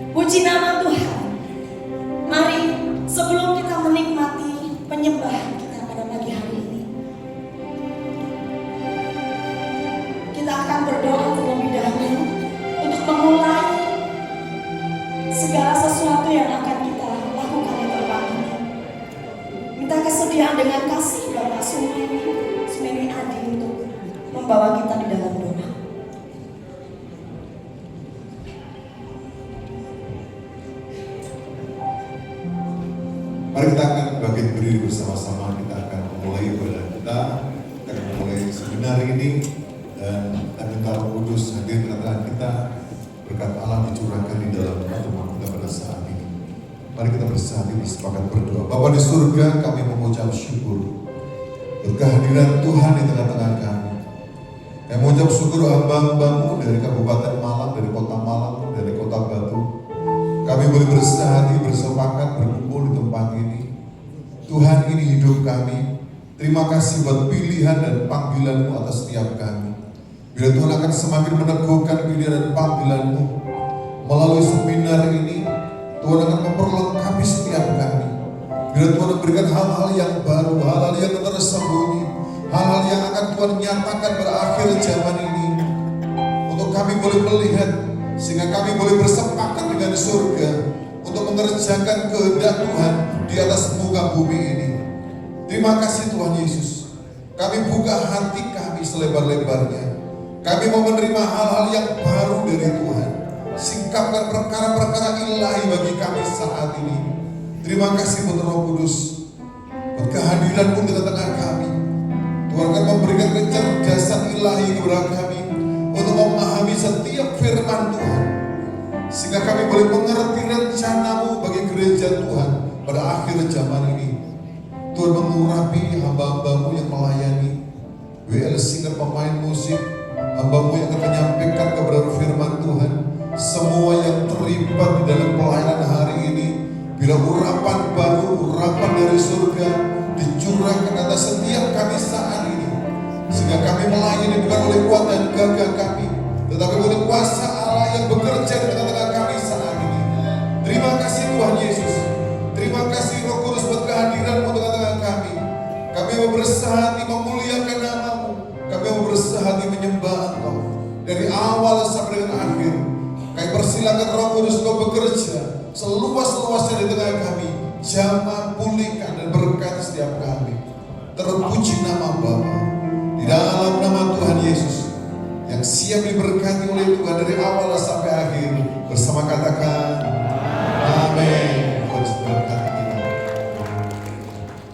Puji nama Tuhan. Mari sebelum kita menikmati penyembahan kita pada pagi hari ini, kita akan berdoa terlebih dahulu untuk memulai segala sesuatu yang akan kita lakukan di tempat ini. Minta kesediaan dengan kasih Bapak Sumeni Adi untuk membawa kita di dalam doa. Mari kita akan bangkit berdiri bersama-sama. Kita akan memulai ibadah kita. Kita akan memulai seminar ini, dan kita minta Roh Kudus hadir di tengah kita. Berkat Allah dicurahkan di dalam pertemuan kita pada saat ini. Mari kita bersatu sepakat berdoa. Bapa di surga, kami mengucap syukur kehadiran Tuhan di tengah-tengah kami. Kami mengucap syukur hamba-hambamu dari Kabupaten Malang, dari Kota Malang, dari Kota Batu. Kami boleh bersehati, bersepakat, berkumpul di tempat ini. Tuhan, ini hidup kami. Terima kasih buat pilihan dan panggilan-Mu atas setiap kami. Bila Tuhan akan semakin meneguhkan pilihan dan panggilan-Mu melalui seminar ini, Tuhan akan memperlengkapi setiap kami. Bila Tuhan memberikan hal-hal yang baru, hal-hal yang tersembunyi, hal-hal yang akan Tuhan nyatakan pada akhir zaman ini, untuk kami boleh melihat, sehingga kami boleh bersepakat dengan surga untuk mengerjakan kehendak Tuhan di atas muka bumi ini. Terima kasih Tuhan Yesus. Kami buka hati kami selebar-lebarnya. Kami mau menerima hal-hal yang baru dari Tuhan. Singkapkan perkara-perkara ilahi bagi kami saat ini. Terima kasih buat Roh Kudus, buat kehadiran-Mu di tengah kami. Tuhan akan memberikan kecerdasan ilahi kepada kami untuk memahami setiap firman Tuhan, sehingga kami boleh mengerti rencana-Mu bagi gereja Tuhan pada akhir zaman ini. Tuhan mengurapi hamba-hamba-Mu yang melayani, WL Singer, pemain musik, hamba-Mu yang akan menyampaikan kebenaran firman Tuhan, semua yang terlibat di dalam pelayanan hari ini. Bila urapan baru, urapan dari surga dicurahkan atas setiap kami saat ini, sehingga kami melayani bukan oleh kuat dan gagah kami, tetapi untuk kuasa Allah yang bekerja di tengah-tengah kami saat ini. Terima kasih Tuhan Yesus. Terima kasih Roh Kudus buat kehadiran-Mu di tengah-tengah kami. Kami mau berusaha hati memuliakan nama-Mu. Kami mau berusaha hati menyembah Engkau dari awal sampai dengan akhir. Kami persilakan Roh Kudus Engkau bekerja seluas-luasnya di tengah kami. Jamah, pulihkan dan berkati setiap kami. Terpuji nama Bapa di dalam nama Tuhan Yesus yang siap diberkati oleh Tuhan dari awal sampai akhir. Bersama katakan amin.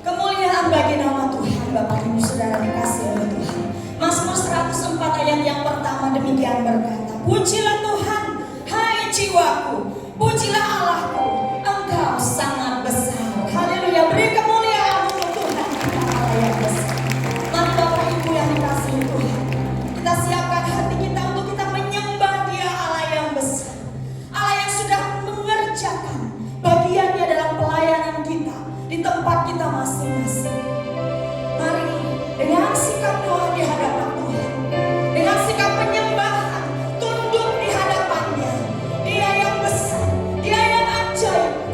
Kemuliaan bagi nama Tuhan. Bapak Ibu Saudara dikasih oleh Tuhan. Mazmur 104 ayat yang pertama demikian berkata, pujilah Tuhan, hai jiwaku, pujilah Allahku, Engkau sangat besar. Haleluya, beri kemuliaan untuk Tuhan kita Allah yang besar. Mari Bapak Ibu yang dikasihi Tuhan, kita siapkan hati kita untuk kita menyembah Dia, Allah yang besar, Allah yang sudah mengerjakan bagiannya dalam pelayanan kita di tempat kita masing-masing. Mari dengan sikap doa di hadapan Tuhan, dengan sikap penyembahan, tunduk di hadapannya. Dia yang besar, Dia yang ajaib,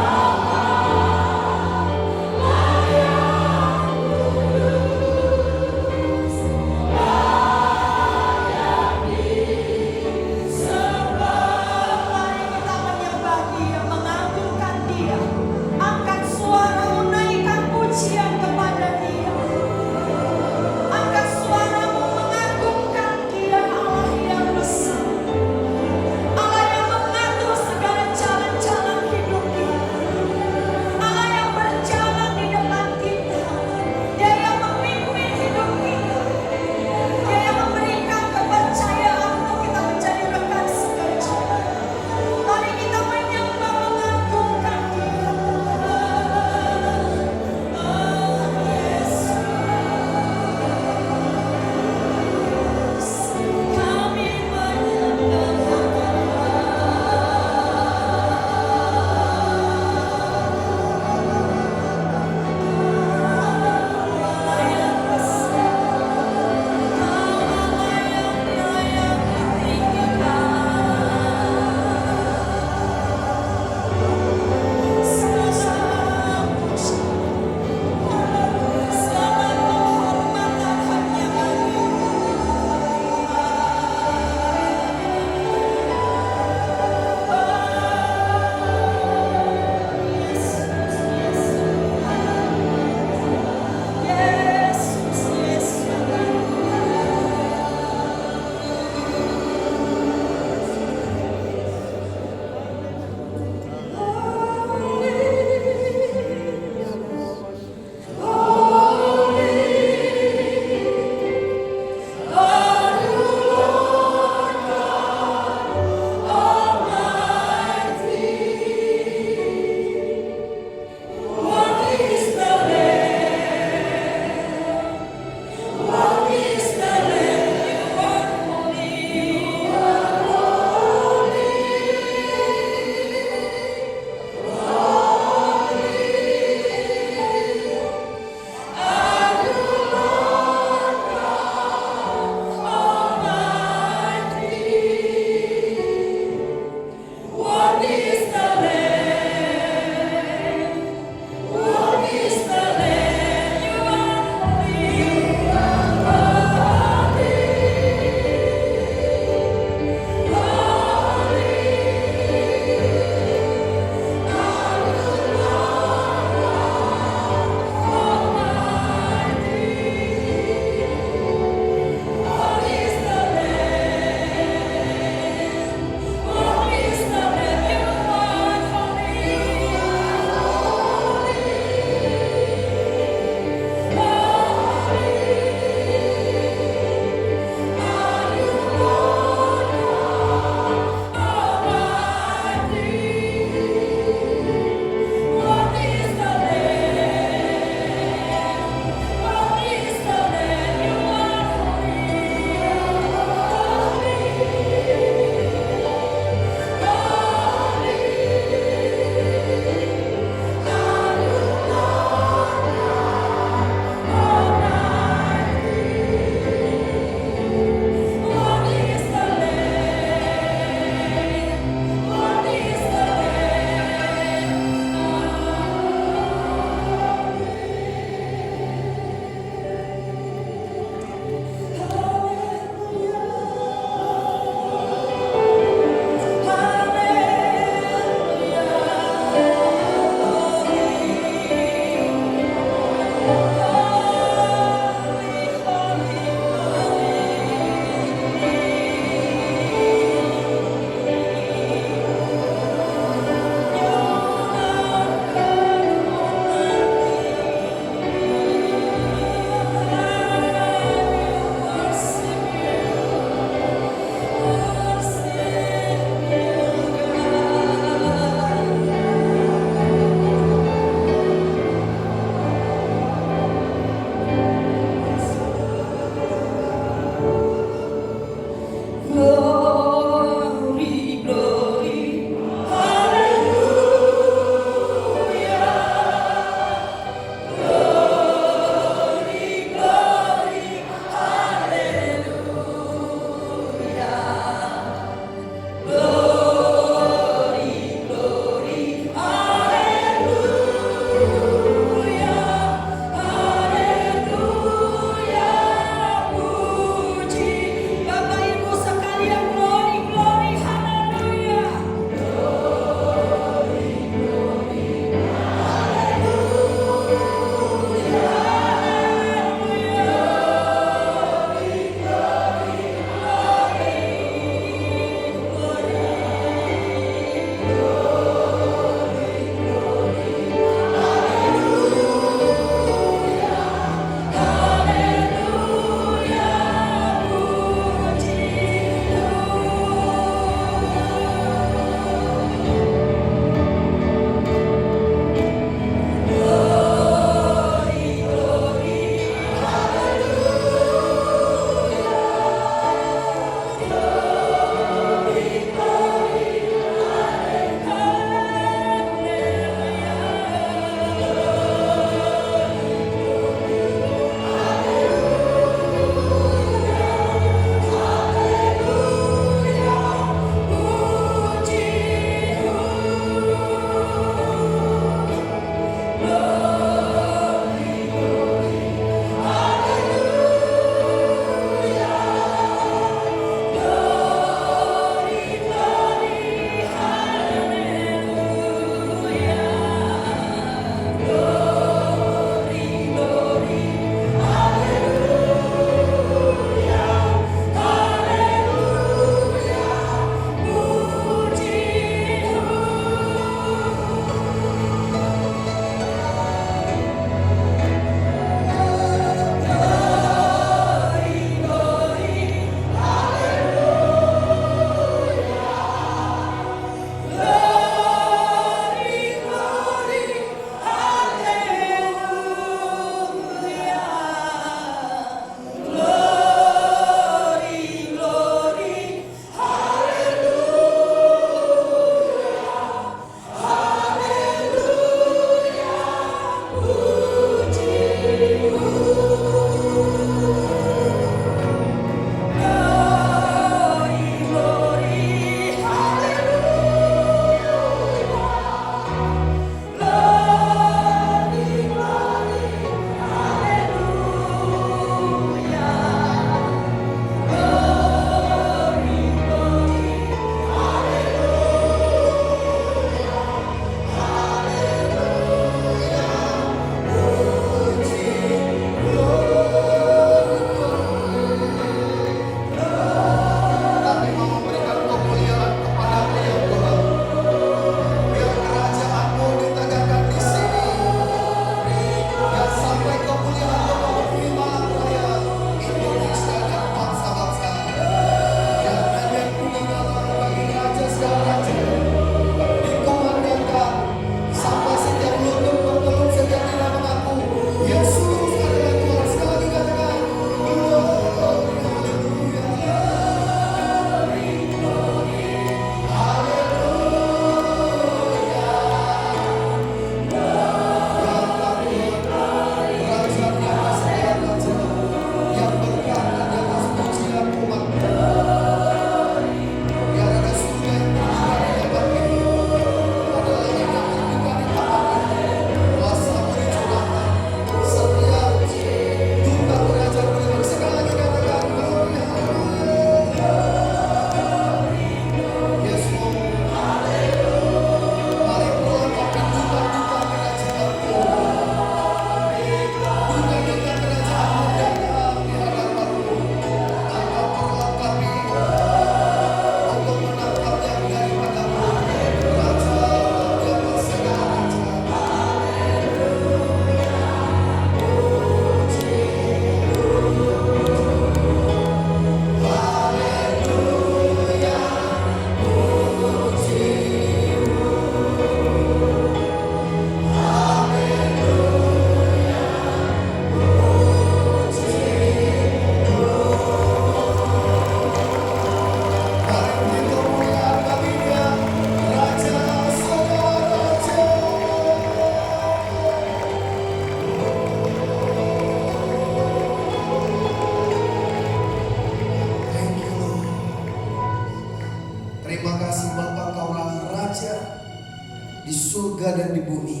surga dan di bumi.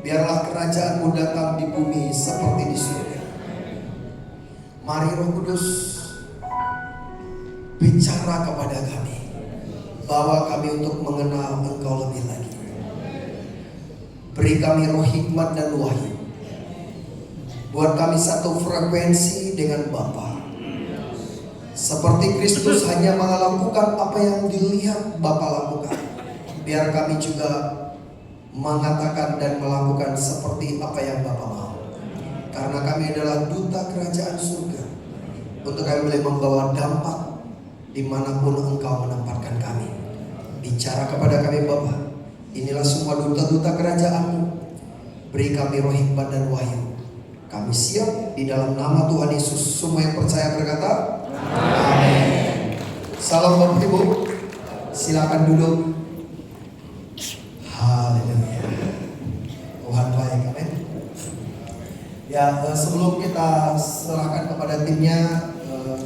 Biarlah kerajaan-Mu datang di bumi seperti di surga. Mari Roh Kudus bicara kepada kami, bawa kami untuk mengenal Engkau lebih lagi. Beri kami roh hikmat dan wahyu. Buat kami satu frekuensi dengan Bapa. Seperti Kristus hanya melakukan apa yang dilihat Bapa lakukan, biar kami juga mengatakan dan melakukan seperti apa yang Bapa mau. Karena kami adalah duta kerajaan surga, untuk kami boleh membawa dampak dimanapun Engkau menempatkan kami. Bicara kepada kami Bapa. Inilah semua duta-duta kerajaan-Mu. Beri kami roh hikmat dan wahyu. Kami siap di dalam nama Tuhan Yesus. Semua yang percaya berkata amin. Salam Bapak Ibu. Silakan duduk. Haleluya. Tuhan baik, amin. Ya, sebelum kita serahkan kepada timnya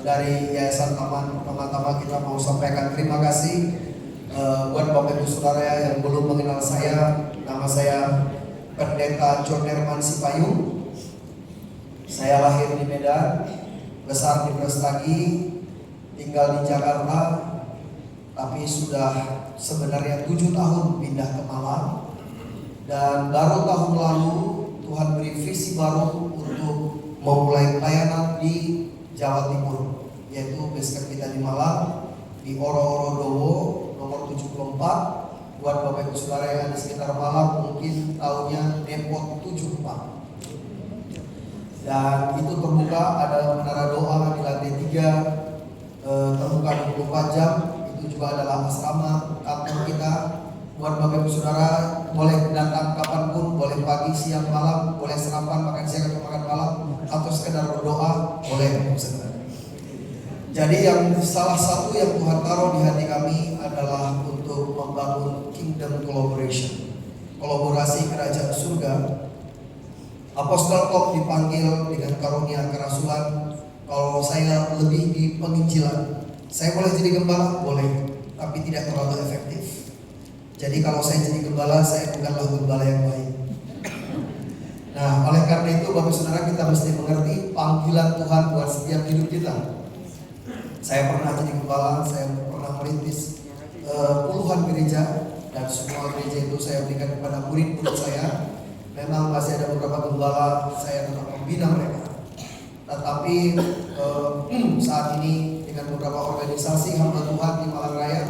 dari Yayasan Taman, pertama-tama kita mau sampaikan terima kasih buat Bapak Ibu Saudara yang belum mengenal saya. Nama saya Pendeta John Herman Sipayung. Saya lahir di Medan, besar di Brastagi, tinggal di Jakarta, tapi sudah sebenarnya 7 tahun pindah ke Malang. Dan baru tahun lalu Tuhan beri visi baru untuk memulai pelayanan di Jawa Timur, yaitu basecamp kita di Malang, di Oro-Oro Dowo nomor 74. Buat Bapak Ibu Saudara yang ada di sekitar Malang mungkin tahunya Depot 74. Dan itu terbuka, ada menara doa di lantai 3, terbuka 24 jam. Itu juga adalah asrama kantor kita. Buat Bapak Ibu Saudara boleh datang kapanpun, boleh pagi, siang, malam, boleh sarapan, makan siang atau makan malam, atau sekedar berdoa, boleh. Jadi yang salah satu yang Tuhan taruh di hati kami adalah untuk membangun kingdom collaboration, kolaborasi kerajaan surga. Apostol Paul dipanggil dengan karunia kerasulan. Kalau saya lebih di penginjilan, saya boleh jadi gembala, boleh, tapi tidak terlalu efektif. Jadi kalau saya jadi gembala, saya bukanlah gembala yang baik. Nah, oleh karena itu Bapak Saudara, kita mesti mengerti panggilan Tuhan buat setiap hidup kita. Saya pernah jadi gembala, saya pernah merintis puluhan gereja, dan semua gereja itu saya berikan kepada murid-murid saya. Memang masih ada beberapa gembala, saya tetap membina mereka. Tetapi saat ini dengan beberapa organisasi hamba Tuhan di Malang Raya,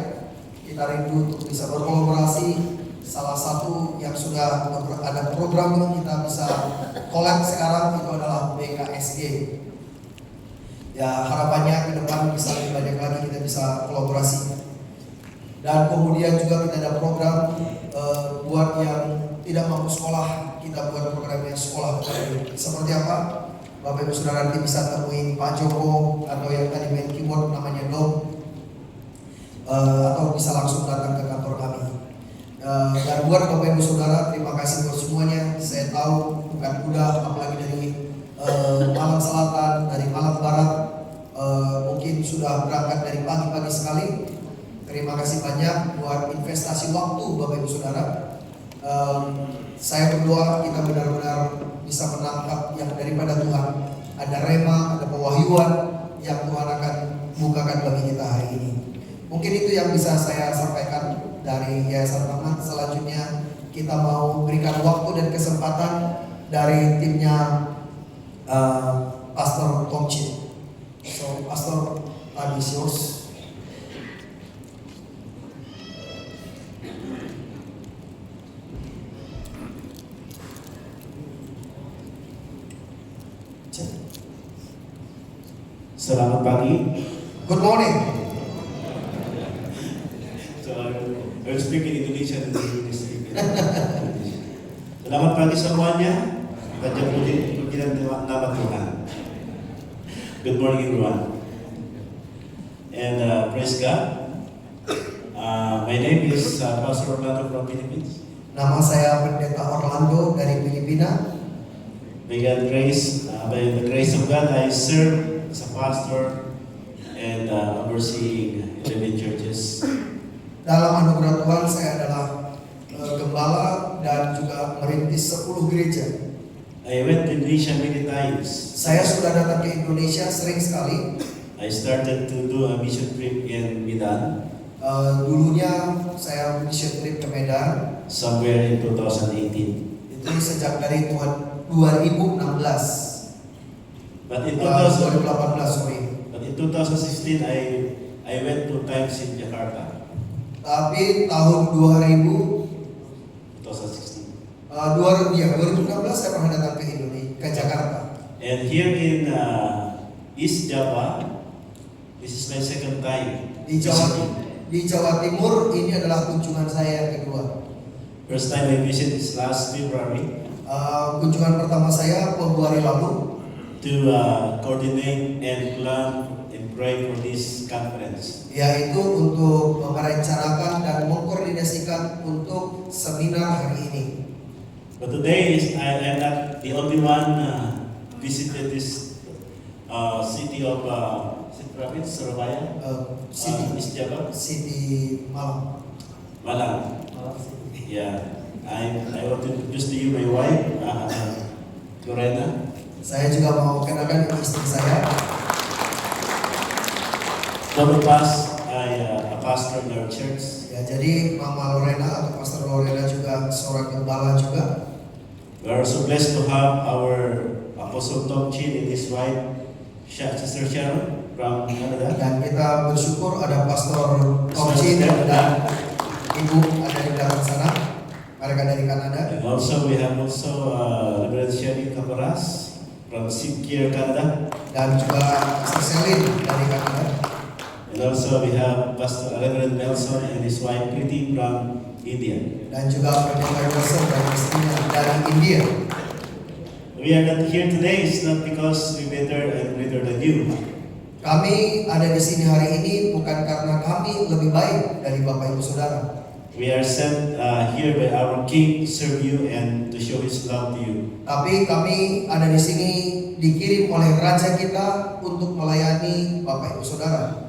kita rindu untuk bisa berkolaborasi. Salah satu yang sudah ada program yang kita bisa collab sekarang itu adalah BKSG. Ya, harapannya ke depan bisa lebih banyak lagi kita bisa kolaborasi. Dan kemudian juga kita ada program buat yang tidak mampu sekolah, kita buat program yang sekolah berbasis. Seperti apa? Bapak Ibu Saudara nanti bisa temuin Pak Joko atau yang tadi main keyboard namanya Dom, atau bisa langsung datang ke kantor kami. Dan buat Bapak Ibu Saudara, terima kasih buat semuanya. Saya tahu bukan mudah, apalagi dari Malang Selatan, dari Malang Barat, mungkin sudah berangkat dari pagi-pagi sekali. Terima kasih banyak buat investasi waktu Bapak Ibu Saudara. Saya berdoa kita benar-benar bisa menangkap yang daripada Tuhan. Ada rema, ada pewahyuan yang Tuhan akan bukakan bagi kita hari ini. Mungkin itu yang bisa saya sampaikan dari Yayasan Taman. Selanjutnya kita mau berikan waktu dan kesempatan dari timnya Pastor Tomcin. So, Pastor Tabisius. Selamat pagi. Good morning. So I will speak in Indonesia and English. Selamat pagi semuanya. Baca puji nama Tuhan. Good morning everyone. And praise God. My name is Pastor Orlando from Philippines. Nama saya Pendeta Orlando dari Filipina. By God's grace, by the grace of God, I serve as a pastor and overseeing 11 churches. Dalam anugerah Tuhan saya adalah gembala dan juga merintis 10 gereja. I went to Indonesia many times. Saya sudah datang ke Indonesia sering sekali. I started to do a mission trip in Medan Dulunya saya mission trip ke Medan. somewhere in 2018. Itu sejak dari tahun 2016. But in 2018 sorry. 2016, I went 2 times in Jakarta. Tapi tahun 2000 2016. 2016 saya pernah datang ke Indonesia, ke Jakarta. And here in East Java, this is my second time. Di Jawa Timur ini adalah kunjungan saya yang kedua. First time I visited is last February Kunjungan pertama saya Februari lalu to coordinate and plan and pray for this conference. yaitu untuk merencanakan dan mengkoordinasikan untuk seminar hari ini. But today I'm not the only one visited this city of province Surabaya, East Java, City Malang. Malang. Malang City. Yeah, I want to introduce to you my wife, Lorena. Saya juga mau kenalkan istri saya. From the past, a pastor in our church. Ya, jadi Mama Lorena atau Pastor Lorena juga seorang gembala juga. We are so blessed to have our Apostle Tom Chin and his wife, Sister Sharon from Canada. Dan kita bersyukur ada Pastor Tomcin dan Ibu ada di belakang sana. Mereka dari Kanada. And also we have Reverend Sherry Caparas from Sipkir, Canada. Dan juga Pastor Selin dari Kanada. And also we have Pastor Reverend Nelson and his wife Kriti from India. Dan juga Pendeta Wilson dan istrinya dari India. We are not here today, it's not because we better and greater than you. Kami ada di sini hari ini bukan karena kami lebih baik dari Bapak Ibu Saudara. We are sent here by our King to serve you and to show His love to you. Tapi kami ada di sini dikirim oleh Raja kita untuk melayani Bapak Ibu Saudara.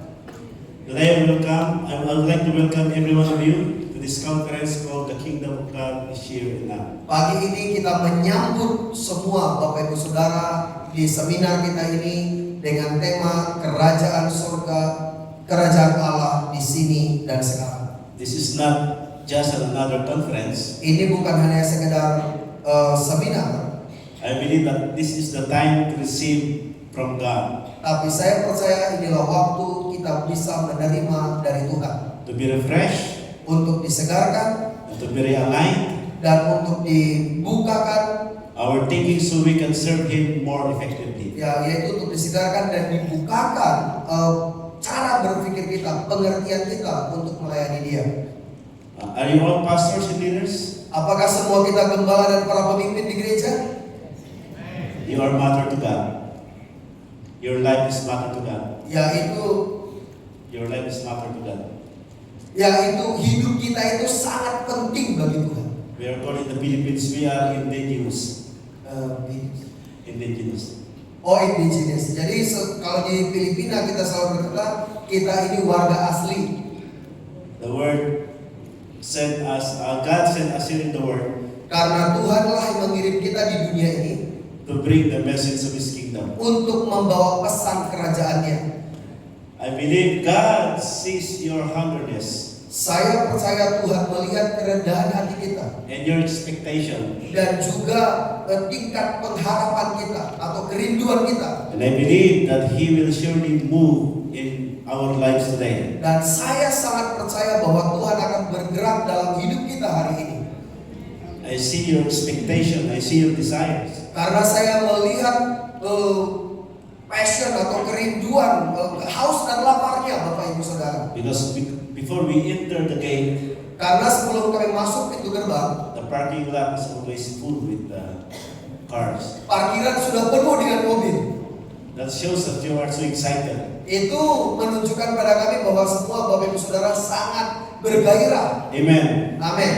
Today I would like to welcome every one of you to this conference called The Kingdom of God is here and now. Pagi ini kita menyambut semua Bapak Ibu Saudara di seminar kita ini dengan tema Kerajaan Surga, Kerajaan Allah di sini dan sekarang. This is not just another conference. Ini bukan hanya sekedar seminar, I believe that this is the time to receive from God, tapi saya percaya inilah waktu kita bisa menerima dari Tuhan to be refreshed, untuk disegarkan and to be realigned dan untuk dibukakan, our thinking so we can serve Him more effectively. ya, yaitu untuk disegarkan dan dibukakan cara berpikir kita, pengertian kita untuk melayani Dia. Are you all pastors and leaders? Apakah semua kita gembala dan para pemimpin di gereja? You are matter to God. Your life is matter to God. Yaitu Your life is matter to God. hidup kita itu sangat penting bagi Tuhan. We are called in the Philippines, we are indigenous. Indigenous. Oh, indigenous. Jadi kalau di Filipina kita selalu berkata kita ini warga asli. The word sent us, God sent us here in the world Karena Tuhanlah yang mengirim kita di dunia ini to bring the message of His kingdom. untuk membawa pesan kerajaannya. I believe God sees your hungerness Saya percaya Tuhan melihat kerendahan hati kita and your expectation. dan juga tingkat pengharapan kita atau kerinduan kita. And I believe that He will surely move in our lives today. Dan saya sangat percaya bahwa Tuhan akan bergerak dalam hidup kita hari ini. I see your expectation, I see your desires. Karena saya melihat passion atau kerinduan, haus dan laparnya Bapak Ibu Saudara. Because before we enter the gate, Karena sebelum kami masuk pintu gerbang, the parking lot is always full with cars. parkiran sudah penuh dengan mobil. That shows that you are so excited. Itu menunjukkan pada kami bahwa semua Bapak Ibu Saudara sangat bergairah. Amen. Amin.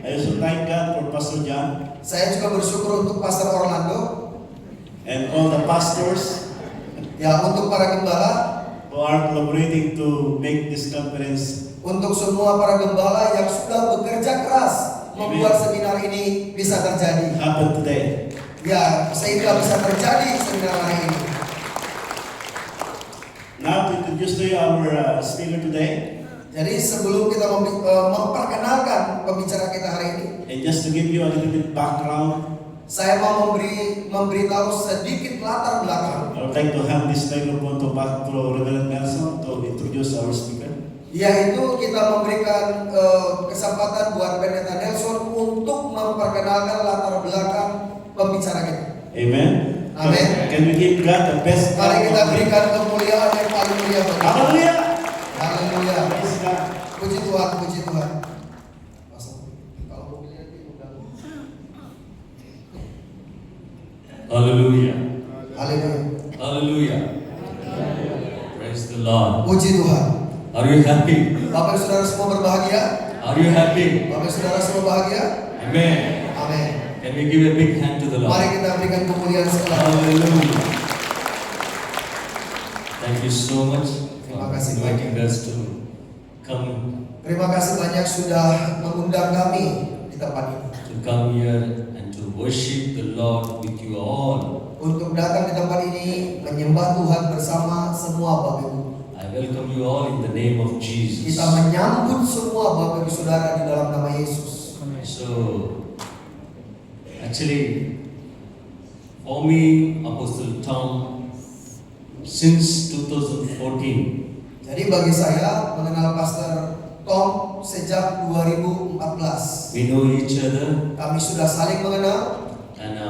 I also thank God for Pastor John Saya juga bersyukur untuk Pastor Orlando, and all the pastors ya, untuk para gembala, who are collaborating to make this conference Untuk semua para gembala yang sudah bekerja keras membuat seminar ini bisa terjadi. happen today. Ya, sehingga bisa terjadi seminar hari ini. Now to introduce to you our speaker today, Jadi sebelum kita memperkenalkan pembicara kita hari ini, and just to give you a little bit background, saya mau memberitahu sedikit latar belakang. I would like to hand this microphone to Reverend Nelson to introduce our speaker. Yaitu kita memberikan kesempatan buat Pendeta Nelson untuk memperkenalkan latar belakang pembicara kita. Amen. Amen. Can we give God the best? Mari kita berikan kemuliaan yang paling mulia bagi Tuhan. Hallelujah. Haleluya. Praise God. Puji Tuhan, puji Tuhan. Kalau mobilnya diundang. Hallelujah. Haleluya. Hallelujah. Praise the Lord. Puji Tuhan. Are you happy? Bapak dan saudara semua berbahagia? Are you happy? Bapak dan saudara semua bahagia? Amen. Amin. Can we give a big hand to the Lord? Mari kita berikan kemuliaan sekali. Hallelujah. Thank you so much Terima for kasih inviting banyak. us to come Terima kasih banyak sudah mengundang kami di tempat ini here and to worship the Lord with you all. untuk datang di tempat ini menyembah Tuhan bersama semua Bapak Ibu. I welcome you all in the name of Jesus. Kita menyambut semua Bapak Ibu Saudara di dalam nama Yesus. So, actually, for me, Apostle Tom, since 2014, Jadi bagi saya mengenal Pastor Tom sejak 2014. we know each other, Kami sudah saling mengenal. and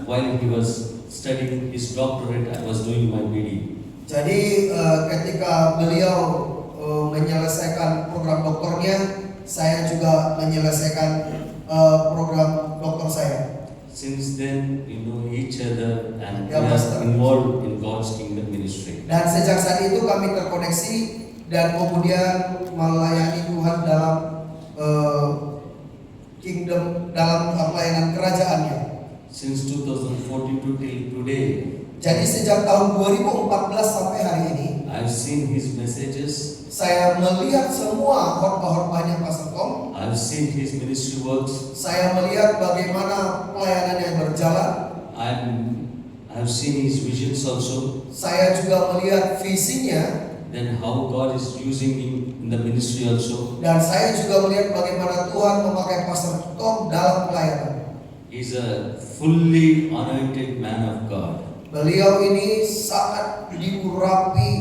while he was studying his doctorate, I was doing my BD. Jadi ketika beliau menyelesaikan program doktornya, saya juga menyelesaikan program doktor saya. Since then, we know each other and we Ya, are Pastor. involved in God's kingdom ministry. Dan sejak saat itu kami terkoneksi dan kemudian melayani Tuhan dalam kingdom, dalam pelayanan kerajaannya. Since 2014 to till today, Jadi sejak tahun 2014 sampai hari ini, I've seen his messages, saya melihat semua khotbah-khotbahnya Pastor Tom. I've seen his ministry works, Saya melihat bagaimana pelayanannya berjalan. I've seen his visions also, Saya juga melihat visinya, then how God is using him in the ministry also. dan saya juga melihat bagaimana Tuhan memakai Pastor Tom dalam pelayanan. He's a fully anointed man of God. Beliau ini sangat diurapi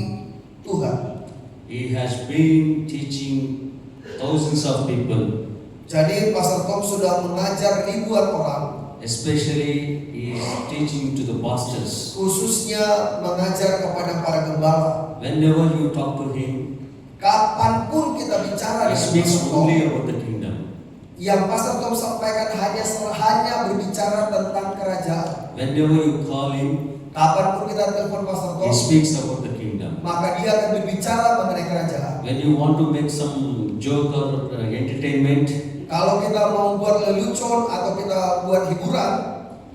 Tuhan. He has been teaching thousands of people, Jadi Pastor Tom sudah mengajar ribuan orang, especially he is teaching to the pastors. khususnya mengajar kepada para gembala. Whenever you talk to him, Kapanpun kita bicara he dengan speaks Pastor Tom, only about the kingdom. yang Pastor Tom sampaikan hanya berbicara tentang kerajaan. Whenever you call him, Kapanpun kita telepon Pastor he Tom, speaks about the kingdom. maka dia akan berbicara mengenai kerajaan. When you want to make some joke or entertainment, Kalau kita mau buat lelucon atau kita buat hiburan,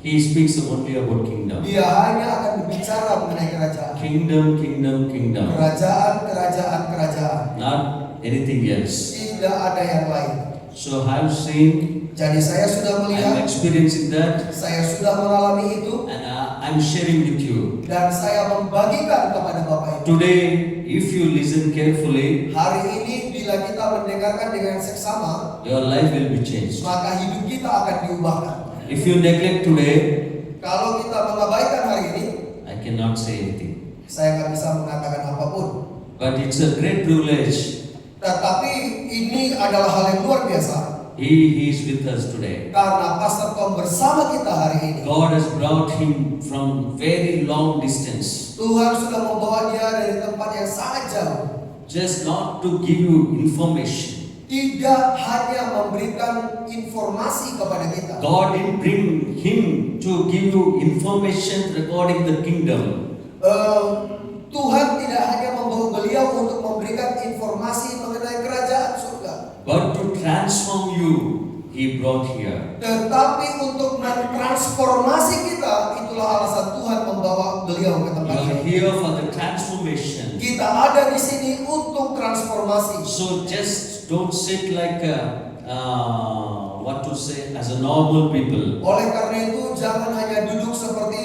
he speaks only about kingdom. dia hanya akan berbicara mengenai kerajaan. Kingdom, kingdom, kingdom. Kerajaan, kerajaan, kerajaan. Not anything else. Tidak ada yang lain. So I've seen, Jadi saya sudah I'm melihat, experiencing that, saya sudah mengalami itu, and I'm sharing with you. dan saya membagikan kepada Bapak Ibu. Today, if you listen carefully, Hari ini bila kita mendengarkan dengan seksama, your life will be changed. maka hidup kita akan diubahkan. If you neglect today, Kalau kita mengabaikan hari ini, I cannot say anything. saya nggak bisa mengatakan apapun. But it's a great privilege. Tetapi ini adalah hal yang luar biasa. He is with us today. Karena Pastor Tom bersama kita hari ini. God has brought him from very long distance, Tuhan sudah membawa dia dari tempat yang sangat jauh. just not to give you information. Tidak hanya memberikan informasi kepada kita. God didn't bring him to give you information regarding the kingdom. Tuhan tidak hanya membawa beliau untuk memberikan informasi mengenai kerajaan surga, But to transform you, he brought here. tetapi untuk mentransformasi kita. Itulah alasan Tuhan membawa beliau ke You tempat are ini. here for the transformation. Kita ada di sini untuk transformasi. reformasi. So just don't sit like as a normal people. Oleh karena itu jangan hanya duduk seperti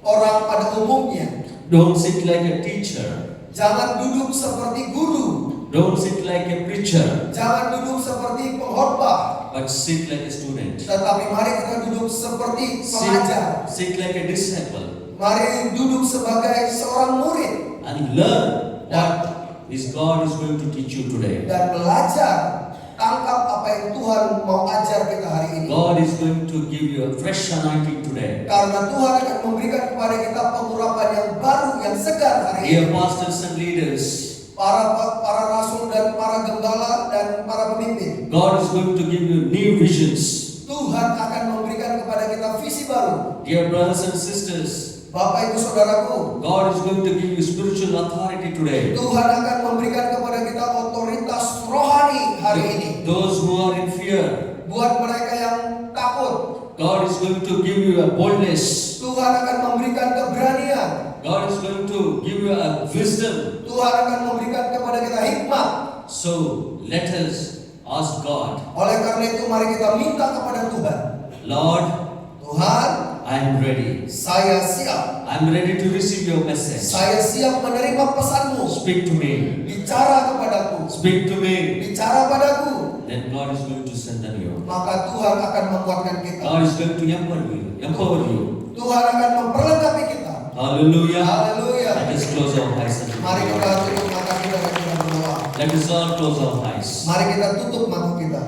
orang pada umumnya. Don't sit like a teacher. Jangan duduk seperti guru. Don't sit like a preacher. Jangan duduk seperti pengkhotbah. But sit like a student. Tetapi mari kita duduk seperti pengajar. Sit like a disciple. Mari duduk sebagai seorang murid And learn what God is going to teach you today. dan belajar. Tangkap apa yang Tuhan mau ajar kita hari ini. God is going to give you a fresh anointing today. Karena Tuhan akan memberikan kepada kita pengurapan yang baru, yang segar hari ini. Dear pastors and leaders, Para rasul dan para gembala dan para pemimpin. God is going to give you new visions. Tuhan akan memberikan kepada kita visi baru. Dear brothers and sisters, Bapak Ibu Saudaraku, God is going to give you spiritual authority today. Tuhan akan memberikan kepada kita otoritas rohani hari ini. Those who are in fear, Buat mereka yang takut, God is going to give you a boldness. Tuhan akan memberikan keberanian. God is going to give you a wisdom. Tuhan akan memberikan kepada kita hikmat. So let us ask God, Oleh karena itu mari kita minta kepada Tuhan. Lord, Tuhan, I am ready. saya siap. I am ready to receive your message. Saya siap menerima pesanmu. Speak to me. Bicara kepadaku. Speak to me. Bicara padaku. Then God is going to send you. Maka Tuhan akan menguatkan kita. God is going to empower you. Tuhan akan memperlengkapi kita. Hallelujah. Haleluya. Let us close our eyes and Mari kita pray. tutup mata kita dan kita berdoa. Let us all close our eyes. Mari kita tutup mata kita.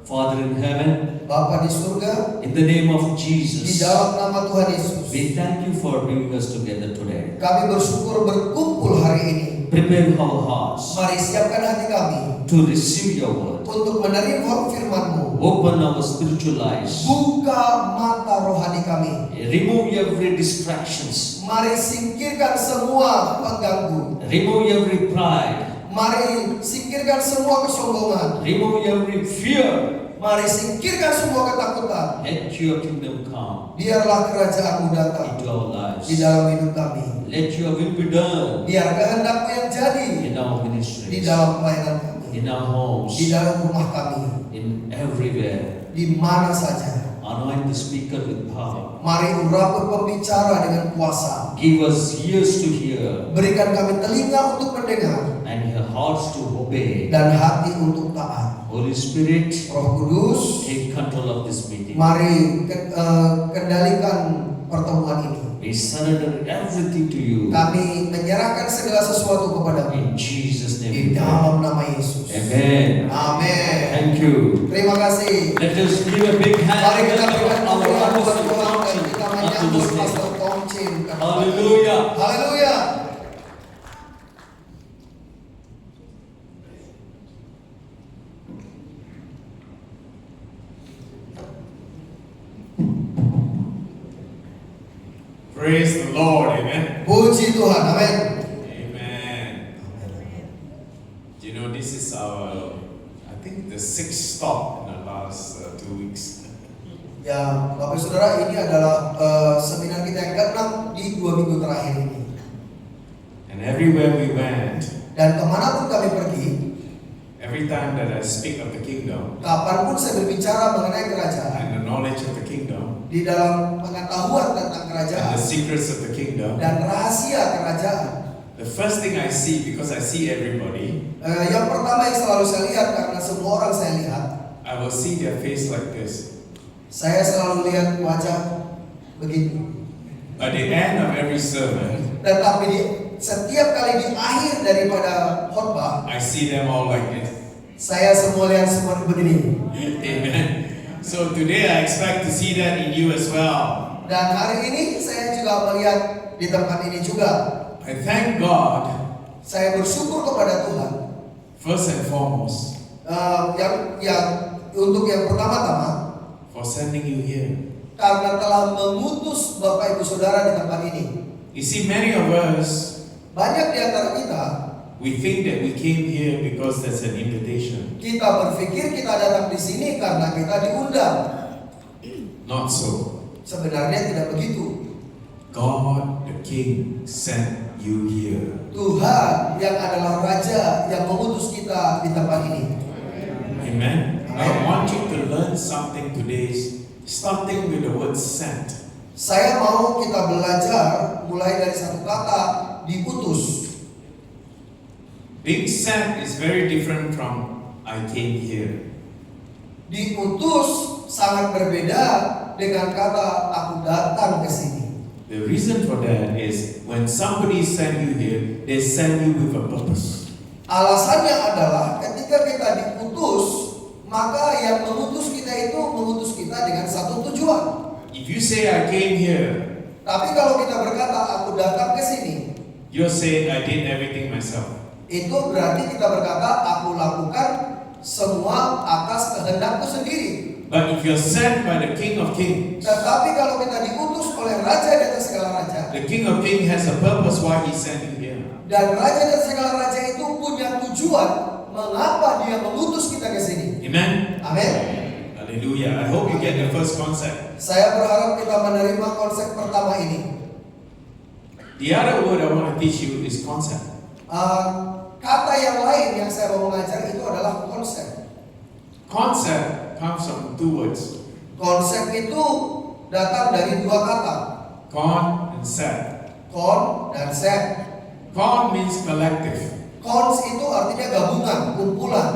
Father in heaven, Bapa di surga, in the name of di Jesus, dalam nama Tuhan Yesus, we thank you for bringing us together today. kami bersyukur berkumpul hari ini. Prepare our hearts Mari siapkan hati kami to receive your word. untuk menerima firman-Mu. Open our spiritual eyes. Buka mata rohani kami. Remove every distractions. Mari singkirkan semua pengganggu. Remove every pride. Mari singkirkan semua kesombongan. Remove every fear. Mari singkirkan semua ketakutan. Let your kingdom come Biarlah kerajaan-Mu datang into our lives. di dalam hidup kami. Let your will be done Biar kehendak-Mu yang jadi in our di ministries, dalam pelayanan kami, in our homes, di dalam rumah kami, in everywhere. di mana saja. Anoint the speaker with power. Mari urapi pembicara dengan kuasa. Give us ears to hear Berikan kami telinga untuk mendengar and hearts to obey. dan hati untuk taat. Holy Spirit, Roh Kudus, take control of this meeting. mari kendalikan pertemuan ini. We surrender everything to you. Kami menyerahkan segala sesuatu kepada-Mu In Jesus' di name we pray. dalam nama Yesus. Amen. Amin. Thank you. Terima kasih. Let us give a big hand Mari kita to berikan our kemuliaan buat Pastor Tuhan dan Thompson kita unto menyambut this name. Pastor Tomcin. Hallelujah. Haleluya. Praise the Lord, amen. Puji Tuhan. Amin. Amen. Do you know this is our, I think the sixth stop in the last 2 weeks. Ya, Bapak Saudara, ini adalah seminar kita yang ke-6 di 2 minggu terakhir ini. And everywhere we went, Dan kemanapun kami pergi, every time that I speak of the kingdom kapanpun saya berbicara mengenai kerajaan, and the knowledge of the kingdom di dalam pengetahuan tentang and kerajaan the secrets of the kingdom, dan rahasia kerajaan, the first thing I see, because I see everybody, yang pertama yang selalu saya lihat karena semua orang saya lihat, I will see their face like this. saya selalu lihat wajah begini. By the end of every sermon, Tetapi setiap kali di akhir daripada khotbah, I see them all like this. saya semua lihat semua begini. Amen. So today I expect to see that in you as well. Dan hari ini saya juga melihat di tempat ini juga. I thank God, Saya bersyukur kepada Tuhan. first and foremost, Untuk yang pertama-tama for sending you here. karena telah mengutus Bapak Ibu Saudara di tempat ini. You see, many of us, Banyak di antara kita, we think that we came here because there's an invitation. kita berpikir kita datang di sini karena kita diundang. Not so. Sebenarnya tidak begitu. God, the King sent you here. Tuhan yang adalah Raja yang mengutus kita di tempat ini. Amen. I want you to learn something today, starting with the word sent. Saya mau kita belajar mulai dari satu kata, diutus. Being sent is very different from I came here. Diutus sangat berbeda dengan kata aku datang ke sini. The reason for that is when somebody send you here, they send you with a purpose. Alasannya adalah ketika kita diutus, maka yang mengutus kita itu mengutus kita dengan satu tujuan. If you say I came here, Tapi kalau kita berkata aku datang ke sini, you're saying I did everything myself. itu berarti kita berkata aku lakukan semua atas kehendakku sendiri. But if you're sent by the King of Kings, Tetapi kalau kita diutus oleh Raja di atas segala raja, the King of Kings has a purpose why he sent you here. dan Raja di atas segala raja itu punya tujuan mengapa dia mengutus kita ke sini. Amen. Amin. Hallelujah. I hope you get the first concept. Saya berharap kita menerima konsep pertama ini. The other word I want to teach you is concept. Kata yang lain yang saya mau mengajar itu adalah konsep. Concept comes from two words, Konsep itu datang dari dua kata, con and set. kon dan set. Con means collective. Cons itu artinya gabungan, kumpulan.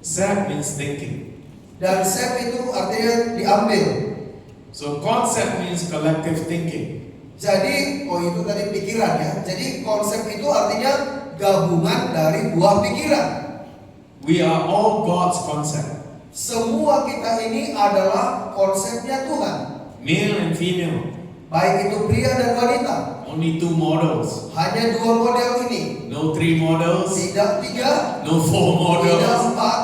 Set means thinking. Dan set itu artinya diambil. So concept means collective thinking. Jadi, itu tadi pikiran ya. Jadi konsep itu artinya gabungan dari buah pikiran. We are all God's concept. Semua kita ini adalah konsepnya Tuhan. Male and female. Baik itu pria dan wanita. Only two models. Hanya dua model ini. No three models. Tidak tiga, No four tidak models. empat.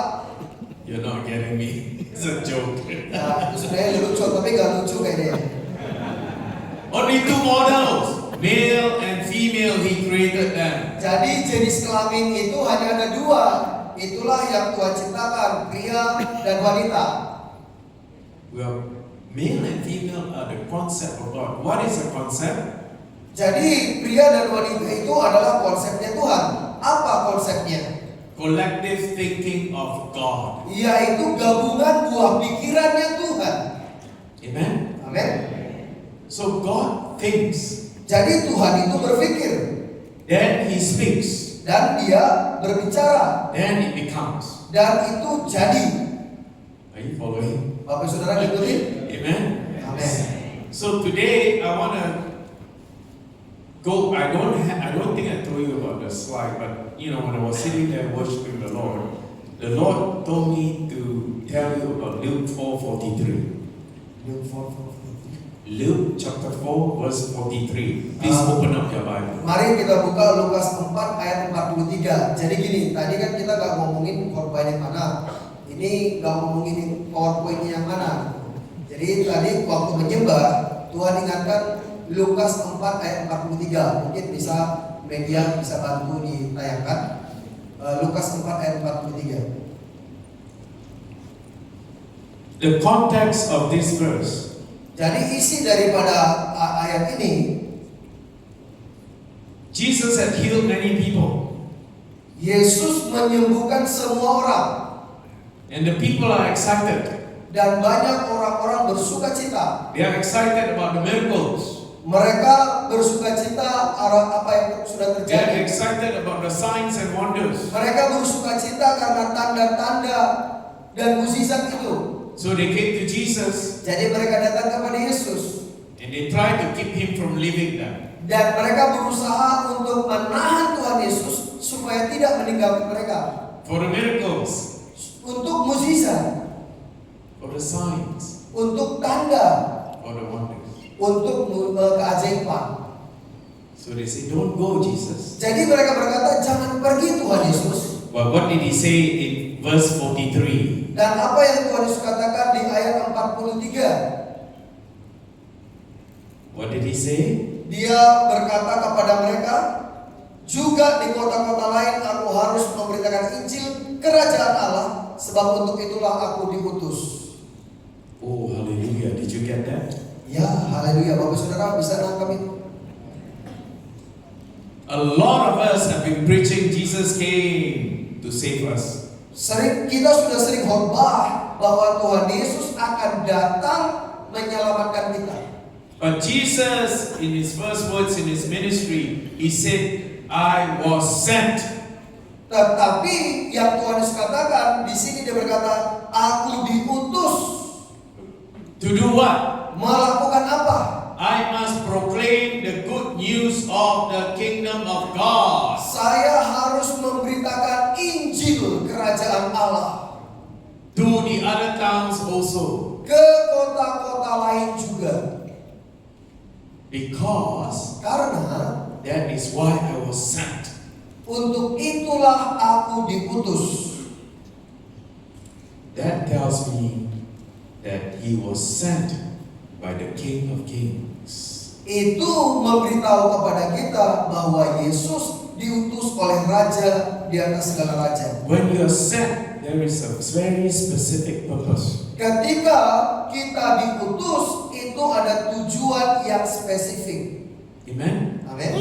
You're not getting me. It's a joke. Nah, itu sebenarnya lucu tapi gak lucu kayaknya. Only two models. Male and female, he created them. Jadi jenis kelamin itu hanya ada dua. Itulah yang Tuhan ciptakan, pria dan wanita. Well, male and female are the concept of God. What is a concept? Jadi pria dan wanita itu adalah konsepnya Tuhan. Apa konsepnya? Collective thinking of God. Yaitu gabungan buah pikirannya Tuhan. Amen? Amin. So God thinks. Jadi Tuhan itu berpikir Then He speaks. dan Dia berbicara Then it becomes. dan itu jadi. Are you following? Bapak Saudara ngikutin? Amen? Amin. So today I want to go. I don't think I told you about the slide, but when I was sitting there worshiping the Lord told me to tell you about Luke 4:43. Luke chapter 4 verse 43. Please open up your Bible. Mari kita buka Lukas 4 ayat 43. Jadi gini, tadi kan kita gak ngomongin PowerPoint yang mana. Ini gak ngomongin PowerPoint yang mana. Jadi tadi waktu menyembah, Tuhan ingatkan Lukas 4 ayat 43. Mungkin bisa media bisa bantu ditayangkan. Lukas 4 ayat 43. The context of this verse. Jadi isi daripada ayat ini, Jesus had healed many people. Yesus menyembuhkan semua orang. And the people are excited. Dan banyak orang-orang bersuka cita. They are excited about the miracles. Mereka bersuka cita apa yang sudah They are terjadi. excited about the signs and wonders. Mereka bersuka cita karena tanda-tanda dan mukjizat itu. So they came to Jesus Jadi mereka datang kepada Yesus and they tried to keep him from leaving them. dan mereka berusaha untuk menahan Tuhan Yesus supaya tidak meninggalkan mereka. For the miracles, Untuk mukjizat, for the signs, untuk tanda, for the wonders. untuk keajaiban. So they say, don't go, Jesus. Jadi mereka berkata, jangan pergi Tuhan Yesus. Well, what did he say in verse 43? Dan apa yang Tuhan Yesus katakan di ayat 43? What did he say? Dia berkata kepada mereka, juga di kota-kota lain aku harus memberitakan Injil kerajaan Allah, sebab untuk itulah aku diutus. Oh, hallelujah. Did you get that? Ya, haleluya. Bapak Saudara bisa nangkep itu? A lot of us have been preaching Jesus came to save us. Kita sudah sering khotbah bahwa Tuhan Yesus akan datang menyelamatkan kita. But Jesus, in his first words in his ministry, he said, I was sent. Tetapi yang Tuhan Yesus katakan di sini, dia berkata, aku diutus. To do what? Melakukan apa? I must proclaim the good news of the kingdom of God Saya harus memberitakan Injil Kerajaan Allah to the other towns also. ke kota-kota lain juga. Because Karena that is why I was sent. untuk itulah aku diutus. That tells me that he was sent by the King of Kings. Itu memberitahu kepada kita bahwa Yesus diutus oleh Raja di atas segala raja. When you are sent, there is a very specific purpose. Ketika kita diutus, itu ada tujuan yang spesifik. Amen? Amin.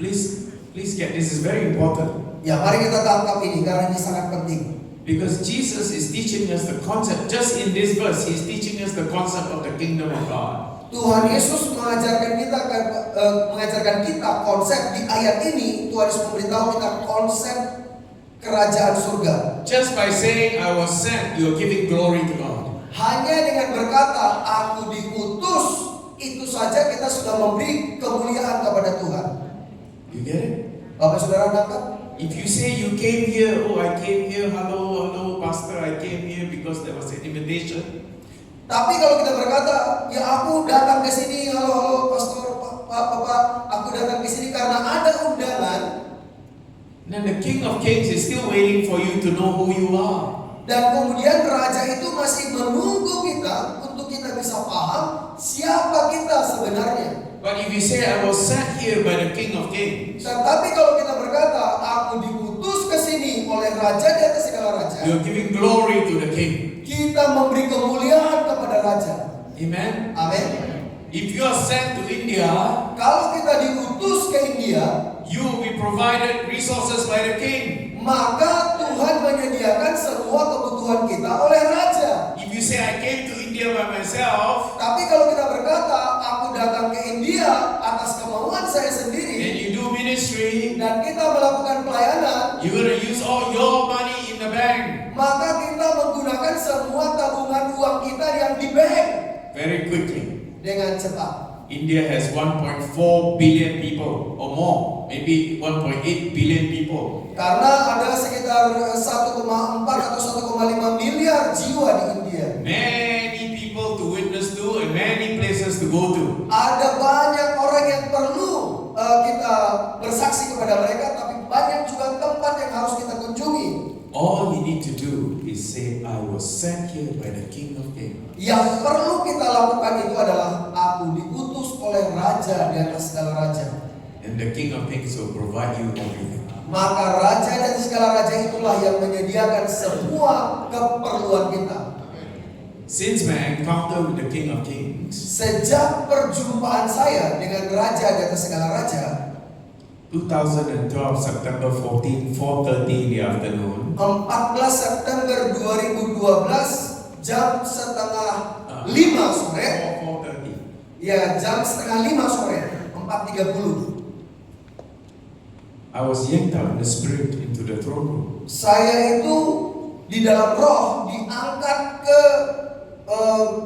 Please get this is very important. Ya, mari kita tangkap ini karena ini sangat penting. Because Jesus is teaching us the concept, just in this verse, He's teaching us the concept of the kingdom of God. Tuhan Yesus mengajarkan kita konsep di ayat ini. Tuhan Yesus memberitahu kita konsep kerajaan surga. Just by saying I was sent, you are giving glory to God. Hanya dengan berkata aku diutus, itu saja kita sudah memberi kemuliaan kepada Tuhan. You get it? Bapak Saudara nangkap? If you say you came here, oh I came here, hello, pastor, I came here because there was an invitation. Tapi kalau kita berkata, ya aku datang ke sini, halo pastor, Bapak, aku datang ke sini karena ada undangan. Then the King of Kings is still waiting for you to know who you are. Dan kemudian raja itu masih menunggu kita untuk kita bisa paham siapa kita sebenarnya. But if you say I was sent here by the King of Kings, Tetapi kalau kita berkata, aku diutus ke sini oleh raja di atas segala raja, you're giving glory to the King. kita memberi kemuliaan kepada raja. Amen? Amin. If you are sent to India, Kalau kita diutus ke India, you will be provided resources by the King. maka Tuhan menyediakan semua kebutuhan kita oleh raja. If you say I came to India by myself, Tapi kalau kita berkata, aku datang ke India atas kemauan saya and sendiri, you do ministry, dan kita melakukan pelayanan, you're going to use all your money in the bank maka kita menggunakan semua tabungan uang kita yang di bank very quickly. dengan cepat. India has 1.4 billion people or more, maybe 1.8 billion people. Karena ada sekitar 1,4 atau 1,5 miliar jiwa di India. Many people to witness to and many places to go to. Ada banyak orang yang perlu kita bersaksi kepada mereka, tapi banyak juga tempat yang harus kita kunjungi. All you need to do is say, I was sent here by the King of Kings. Yang perlu kita lakukan itu adalah aku diutus oleh raja di atas segala raja. And the King of Kings will provide you everything. Maka raja dan segala raja itulah yang menyediakan semua keperluan kita. Since my encounter with the King of Kings, Sejak perjumpaan saya dengan raja di atas segala raja, 2012 September 14, 4:30 in the afternoon, 14 September 2012 jam setengah 5 sore, 4:30, ya jam setengah 5 sore, 4:30. I was yanked out in the spirit into the throne room. Saya itu di dalam roh diangkat ke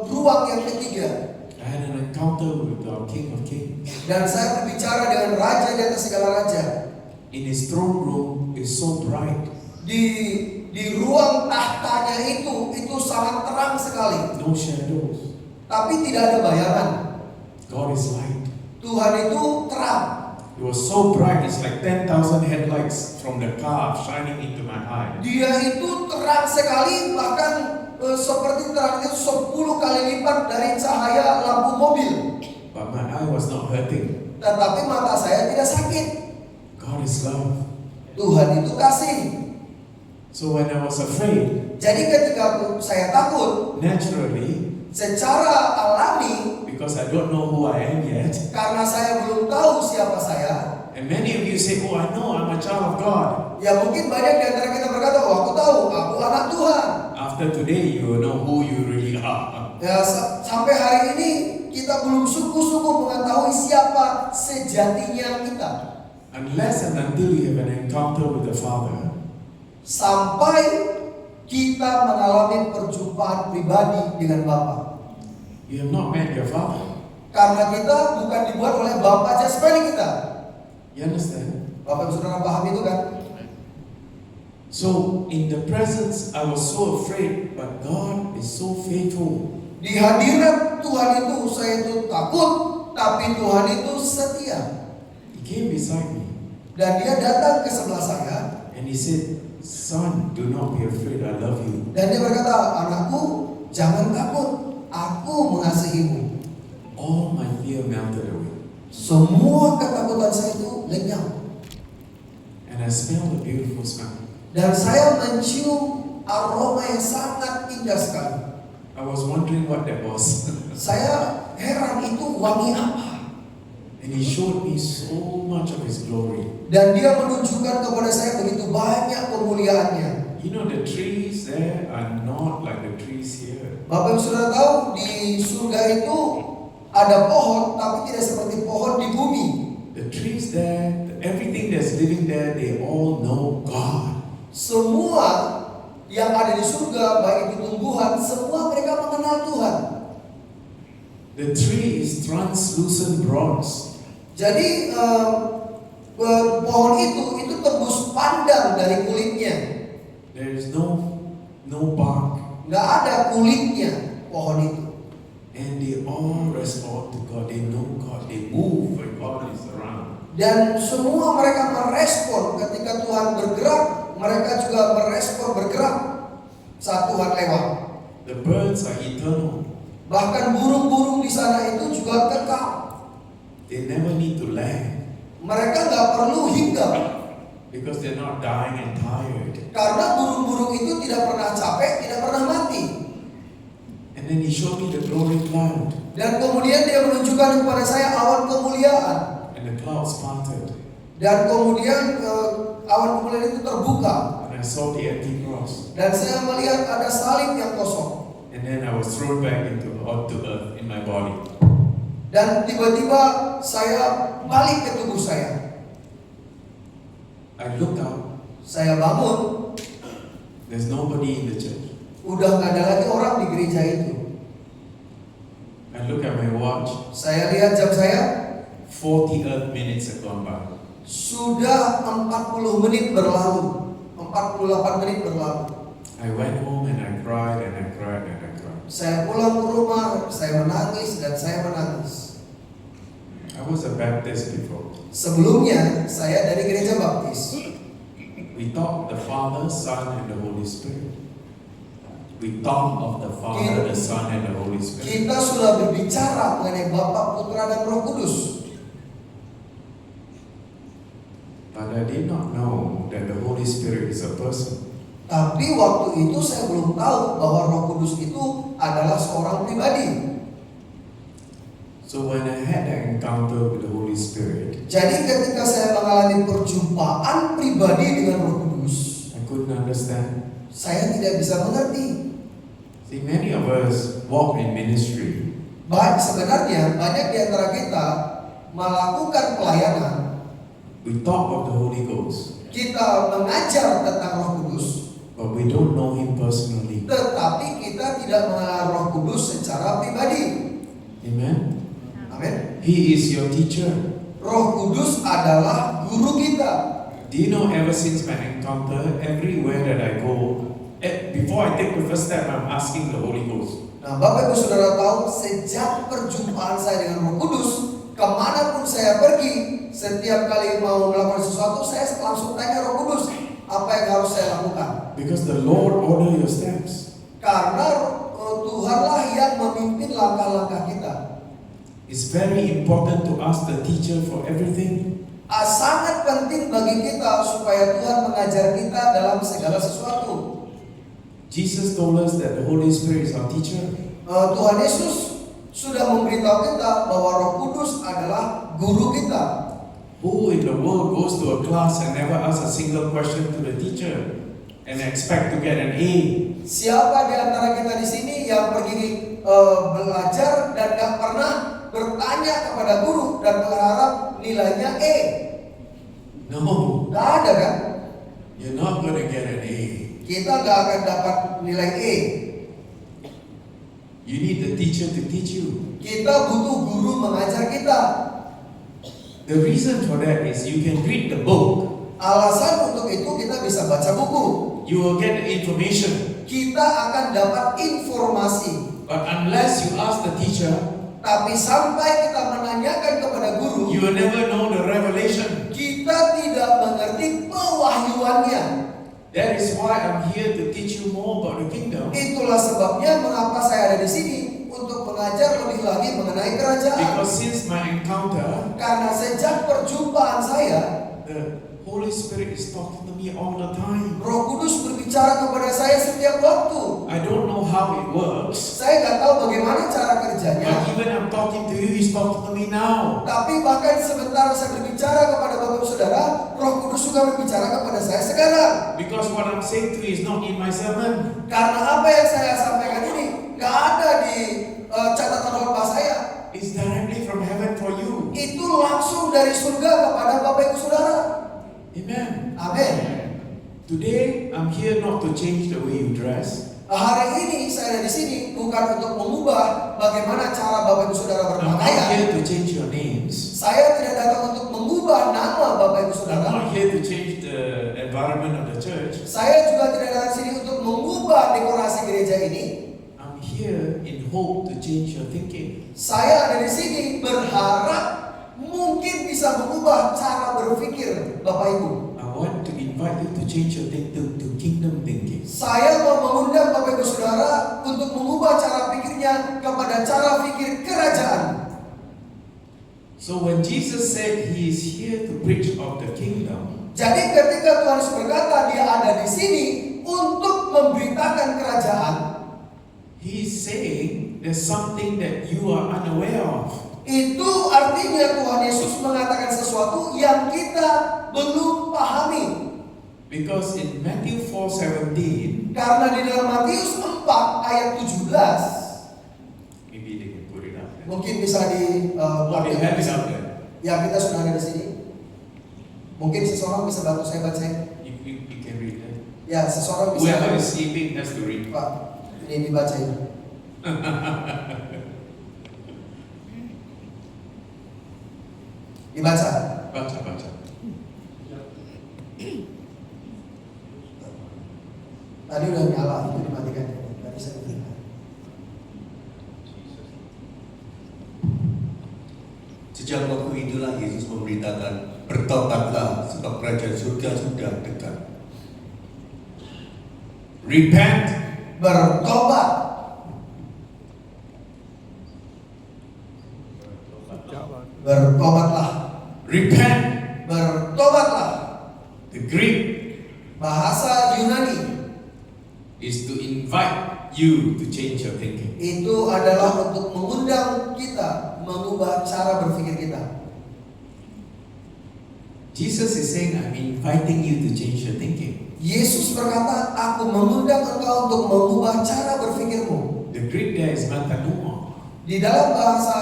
ruang yang ketiga. I had an encounter with our King of Kings. Dan saya berbicara dengan raja di atas segala raja. In his throne room is so bright, Di ruang tahtanya itu sangat terang sekali. no shadows. Tapi tidak ada bayangan. God is light. Tuhan itu terang. It was so bright, it's like 10,000 headlights from the car shining into my eye. Dia itu terang sekali, bahkan seperti terang itu 10 kali lipat dari cahaya lampu mobil. But my eye was not hurting. Tetapi mata saya tidak sakit. God is love. Tuhan itu kasih. So when I was afraid, Jadi ketika saya takut, naturally, secara alami, because I don't know who I am yet, karena saya belum tahu siapa saya, And many of you say, oh, I know I'm a child of God. Ya mungkin banyak di antara kita berkata, oh aku tahu, aku anak Tuhan. After today, you will know who you really are. Ya sampai hari ini kita belum sungguh-sungguh mengetahui siapa sejatinya kita. Unless and until you have an encounter with the Father, Sampai kita mengalami perjumpaan pribadi dengan Bapa. you have not met your Father. Karena kita bukan dibuat oleh Bapa jasmani kita. You understand? Bapak saudara paham itu kan? So, in the presence, I was so afraid, but God is so faithful. Di hadirat Tuhan itu saya itu takut, tapi Tuhan itu setia. He came beside me Dan dia datang ke sebelah saya and He said, Son, do not be afraid, I love you. dan dia berkata, anakku, jangan takut, aku mengasihimu. All my fear melted away. Semua ketakutan saya itu lenyap. And I smelled a beautiful smell. Dan saya mencium aroma yang sangat indah sekali. I was wondering what that was. Saya heran itu wangi apa. And He showed me so much of His glory. Dan dia menunjukkan kepada saya begitu banyak kemuliaannya. You know, the trees there are not like the trees here. Bapak Ibu sudah tahu di surga itu ada pohon, tapi tidak seperti pohon di bumi. The trees there, everything that's living there, they all know God. Semua yang ada di surga, baik itu tumbuhan, semua mereka mengenal Tuhan. The tree is translucent bronze. Jadi pohon itu tembus pandang dari kulitnya. There is no bark. Nggak ada kulitnya pohon itu. And they all respond to God. They know God. They move when God is around. Dan semua mereka merespon ketika Tuhan bergerak, mereka juga merespon bergerak saat Tuhan lewat. The birds are eternal. Bahkan burung-burung di sana itu juga kekal. They never need to land Mereka nggak perlu hinggap because they're not dying and tired. karena burung-burung itu tidak pernah capek, tidak pernah mati. And then He showed me the glory cloud. Dan kemudian dia menunjukkan kepada saya awan kemuliaan. And the clouds parted. Dan kemudian awan kemuliaan itu terbuka. And I saw the empty cross. Dan saya melihat ada salib yang kosong. And then I was thrown back into earth in my body. Dan tiba-tiba saya balik ke tubuh saya. I looked out. Saya bangun, There's nobody in the church. udah nggak ada lagi orang di gereja itu. I look at my watch. Saya lihat jam saya, 40 earth minutes have gone by. sudah 40 menit berlalu. 48 menit berlalu. I went home and I cried and I cried and I cried. Saya pulang ke rumah, saya menangis dan saya menangis. I was a Baptist before. Sebelumnya, saya dari gereja Baptis. We talk the Father, Son, and the Holy Spirit. We talk of the Father, the Son, and the Holy Spirit. Kita sudah berbicara mengenai Bapa, Putra, dan Roh Kudus. But I did not know that the Holy Spirit is a person. Tapi waktu itu saya belum tahu bahwa Roh Kudus itu adalah seorang pribadi. So when I had that encounter with the Holy Spirit, Jadi ketika saya mengalami perjumpaan pribadi dengan Roh Kudus, I couldn't understand. saya tidak bisa mengerti. See, many of us walk in ministry, Sebenarnya banyak di antara kita melakukan pelayanan. we talk of the Holy Ghost, Kita mengajar tentang Roh Kudus, but we don't know Him personally. tetapi kita tidak mengenal Roh Kudus secara pribadi. Amen? Amin. He is your teacher. Roh Kudus adalah guru kita. Do you know, ever since my encounter, everywhere that I go, before I take the first step, I'm asking the Holy Ghost. Nah, Bapak Ibu Saudara tahu, sejak perjumpaan saya dengan Roh Kudus, kemanapun saya pergi, setiap kali mau melakukan sesuatu, saya langsung tanya Roh Kudus, apa yang harus saya lakukan? Because the Lord order your steps. Karena Tuhanlah yang memimpin langkah-langkah kita. It's very important to ask the teacher for everything. Sangat penting bagi kita supaya Tuhan mengajar kita dalam segala sesuatu. Jesus told us that the Holy Spirit is our teacher. Tuhan Yesus sudah memberitahu kita bahwa Roh Kudus adalah guru kita. Who in the world goes to a class and never asks a single question to the teacher and expect to get an A? Siapa di antara kita di sini yang pergi belajar dan gak pernah bertanya kepada guru dan berharap nilainya E? No, Gak ada kan? you're not going to get an A. Kita gak akan dapat nilai E. You need the teacher to teach you. Kita butuh guru mengajar kita. The reason for that is you can read the book, Alasan untuk itu kita bisa baca buku. you will get the information. Kita akan dapat informasi. But unless you ask the teacher, Tapi sampai kita menanyakan kepada guru, you will never know the revelation. kita tidak mengerti pewahyuannya. That is why I'm here to teach you more about the kingdom. Itulah sebabnya mengapa saya ada di sini untuk mengajar lebih lagi mengenai kerajaan. Because since my encounter, Karena sejak perjumpaan saya, the Holy Spirit is talking to me all the time. Roh Kudus berbicara kepada saya setiap waktu. I don't know how it works, Saya nggak tahu bagaimana cara kerjanya. but even I'm talking to you, He's talking to me now. Tapi bahkan sebentar saya berbicara kepada Bapak Ibu Saudara, Roh Kudus juga berbicara kepada saya sekarang. Because what I'm saying to you is not in my sermon. Karena apa yang saya sampaikan ini nggak ada di catatan khotbah saya. It's directly from heaven for you. Itu langsung dari surga kepada Bapak Ibu Saudara. Amen. Amin. Today, I'm here not to change the way you dress. Hari ini saya ada di sini bukan untuk mengubah bagaimana cara Bapak Ibu Saudara I'm not berpakaian. here to change your names. Saya tidak datang untuk mengubah nama Bapak Ibu I'm Saudara. not here to change the environment of the church. Saya juga tidak datang sini untuk mengubah dekorasi gereja ini. I'm here in hope to change your thinking. Saya ada di sini berharap mungkin bisa mengubah cara berpikir Bapak Ibu. I want to invite you to change your thinking to kingdom thinking. Saya mau mengundang Bapak Ibu Saudara untuk mengubah cara pikirnya kepada cara pikir kerajaan. So when Jesus said He is here to preach of the kingdom, Jadi ketika Tuhan Yesus berkata dia ada di sini untuk memberitakan kerajaan, He is saying there's something that you are unaware of. itu artinya Tuhan Yesus mengatakan sesuatu yang kita belum pahami. Because in Matthew 4:17, Karena di dalam Matius 4 ayat 17, maybe they can put it up there. mungkin bisa di Oh, they have it up there. ya kita sudah ada di sini. Mungkin seseorang bisa bantu saya baca. You can read that. Ya, seseorang bisa. Whoever is sleeping has to read. Pak, ini dibaca ini. Dibaca. Baca. Tadi udah nyala, itu dimatikan. Tadi saya bilang. Sejak waktu itulah Yesus memberitakan, bertobatlah sebab kerajaan surga sudah dekat. Repent. Bertobat. Bertobatlah. Repent. Bertobatlah. The Greek Bahasa Yunani is to invite you to change your thinking. itu adalah untuk mengundang kita mengubah cara berpikir kita. Jesus is saying, I'm inviting you to change your thinking. Yesus berkata, aku mengundang engkau untuk mengubah cara berpikirmu. The Greek there is metanouo. Di dalam bahasa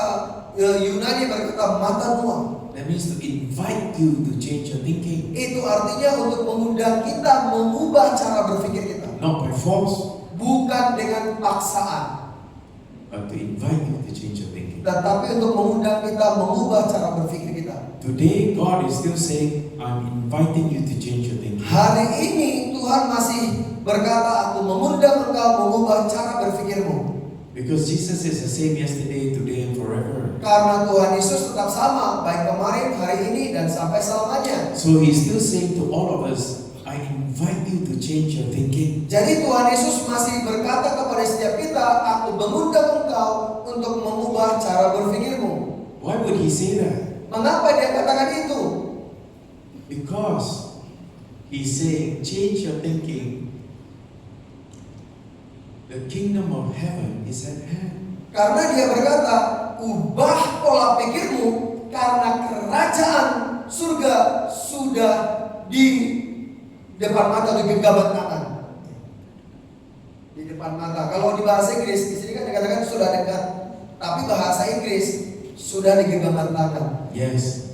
Yunani berkata matanua. That means to invite you to change your thinking. Itu artinya untuk mengundang kita mengubah cara berpikir kita. Not by force, Bukan dengan paksaan, but to invite you to change your thinking. tetapi untuk mengundang kita mengubah cara berpikir kita. Today, God is still saying, I'm inviting you to change your thinking. Hari ini Tuhan masih berkata, aku mengundang engkau mengubah cara berpikirmu. Because Jesus is the same yesterday, today, and forever. Karena Tuhan Yesus tetap sama, baik kemarin, hari ini, dan sampai selamanya. So He's still saying to all of us, I invite you to change your thinking. Jadi Tuhan Yesus masih berkata kepada setiap kita, aku mengundang engkau untuk mengubah cara berpikirmu. Why would He say that? Mengapa dia katakan itu? Because He's saying, change your thinking. The kingdom of heaven is at hand. Karena dia berkata, ubah pola pikirmu karena kerajaan surga sudah di depan mata atau genggaman tangan. Di depan mata. Kalau di bahasa Inggris di sini kan dikatakan sudah dekat, tapi bahasa Inggris sudah di genggaman tangan. Yes.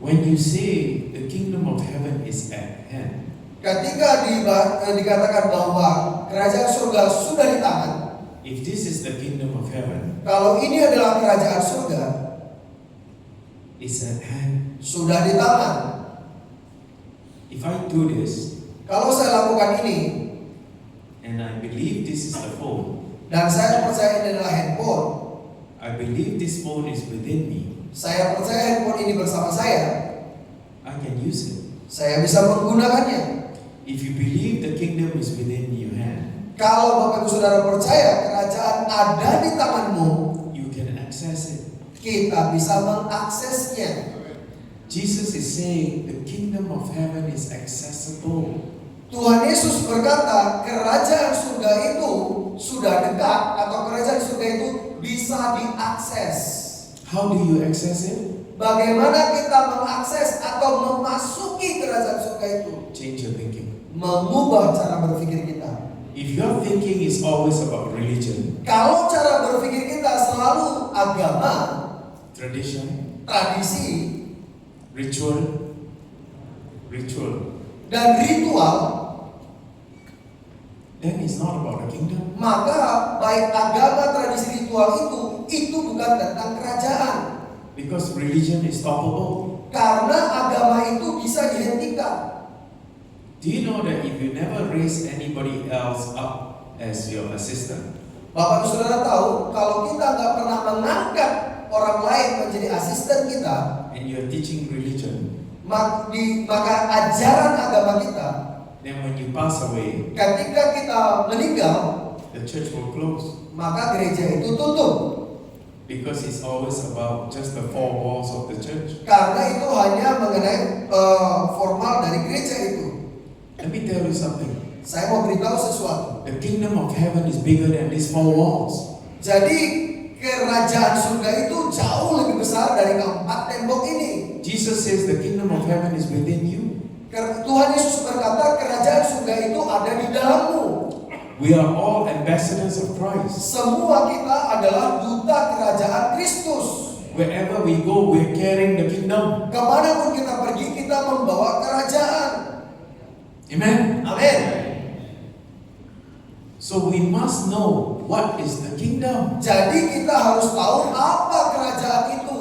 When you say the kingdom of heaven is at hand, Ketika dikatakan bahwa kerajaan surga sudah di tangan, if this is the kingdom of heaven, kalau ini adalah kerajaan surga, it's at hand. sudah di tangan. If I do this, Kalau saya lakukan ini, and I believe this is the phone, dan saya percaya ini adalah handphone, I believe this phone is within me, saya percaya handphone ini bersama saya I can use it. bisa menggunakannya. If you believe the kingdom is within your hand, Kalau Bapak Ibu Saudara percaya kerajaan ada di tanganmu, you can access it. kita bisa mengaksesnya. Jesus is saying the kingdom of heaven is accessible. Tuhan Yesus berkata, kerajaan surga itu sudah dekat, atau kerajaan surga itu bisa diakses. How do you access it? Bagaimana kita mengakses atau memasuki kerajaan surga itu? Change your thinking. Mengubah cara berpikir kita. If your thinking is always about religion, Kalau cara berpikir kita selalu agama, tradition, tradisi, ritual, dan ritual, then it's not about the kingdom. maka baik agama, tradisi, ritual itu bukan tentang kerajaan. Because religion is stoppable. Karena agama itu bisa dihentikan. Do you know that if you never raise anybody else up as your assistant, Bapak dan Saudara tahu, kalau kita nggak pernah mengangkat orang lain menjadi asisten kita, and you're teaching religion, maka ajaran agama kita, then when you pass away, ketika kita meninggal, the church will close. maka gereja itu tutup. Because it's always about just the four walls of the church. Karena itu hanya mengenai formal dari gereja itu. Let me tell you something. Saya mau beritahu sesuatu. The kingdom of heaven is bigger than these four walls. Jadi kerajaan surga itu jauh lebih besar dari keempat tembok ini. Jesus says the kingdom of heaven is within you. Tuhan Yesus berkata kerajaan surga itu ada di dalammu. We are all ambassadors of Christ. Semua kita adalah duta kerajaan Kristus. Wherever we go, we're carrying the kingdom. Kemanapun kita pergi, kita membawa kerajaan. Amen. Amin. So we must know what is the kingdom. Jadi kita harus tahu apa kerajaan itu.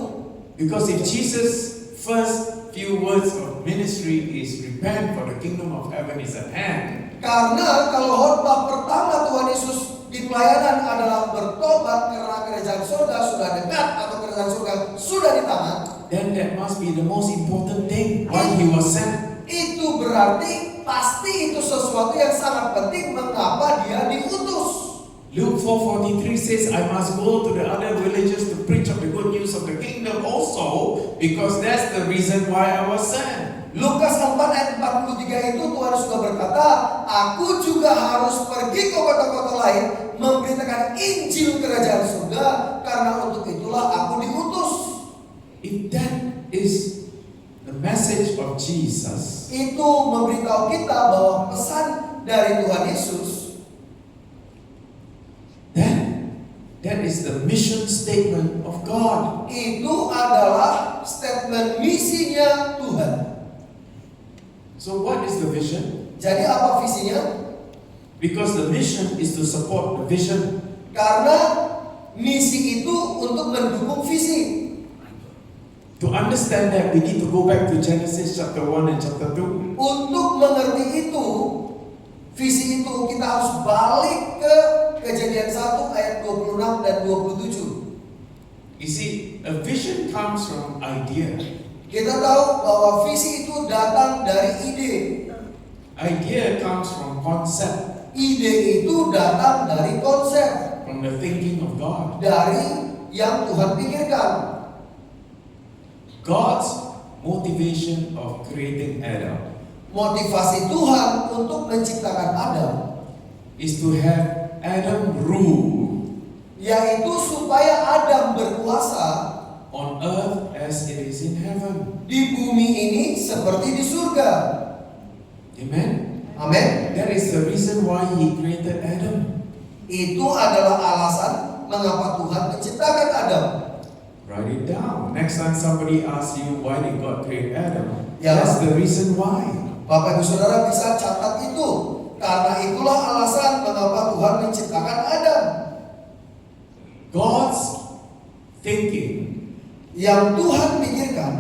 Because if Jesus' first few words of ministry is repent, for the kingdom of heaven is at hand. Karena kalau khotbah pertama Tuhan Yesus di pelayanan adalah bertobat karena kerajaan surga sudah dekat atau kerajaan surga sudah di tangan, then that must be the most important thing why he was sent. itu berarti pasti itu sesuatu yang sangat penting mengapa dia diutus. Luke 4:43 says, I must go to the other villages to preach of the good news of the kingdom also, because that's the reason why I was sent. Lukas 4 ayat 43 itu Tuhan juga berkata, aku juga harus pergi ke kota-kota lain memberitakan Injil kerajaan surga, karena untuk itulah aku diutus. If that is the message of Jesus, Itu memberitahu kita bahwa pesan dari Tuhan Yesus, then that is the mission statement of God. itu adalah statement misinya Tuhan. So what is the vision? Jadi apa visinya? Because the mission is to support the vision. Karena misi itu untuk mendukung visi. To understand that, we need to go back to Genesis chapter 1 and chapter 2. Untuk mengerti itu, visi itu kita harus balik ke Kejadian 1 ayat 26 dan 27. You see, a vision comes from idea. Kita tahu bahwa visi itu datang dari ide. Idea comes from concept, Ide itu datang dari konsep, from the thinking of God. dari yang Tuhan pikirkan. God's motivation of creating Adam Motivasi Tuhan untuk menciptakan Adam, is to have Adam rule yaitu supaya Adam berkuasa on is in heaven. Di bumi ini seperti di surga. Amen. Amin. That is the reason why He created Adam. Itu adalah alasan mengapa Tuhan menciptakan Adam. Write it down. Next time somebody asks you why did God create Adam, Ya. that's the reason why. Bapak Ibu Saudara bisa catat itu. Karena itulah alasan mengapa Tuhan menciptakan Adam. God's thinking Yang Tuhan pikirkan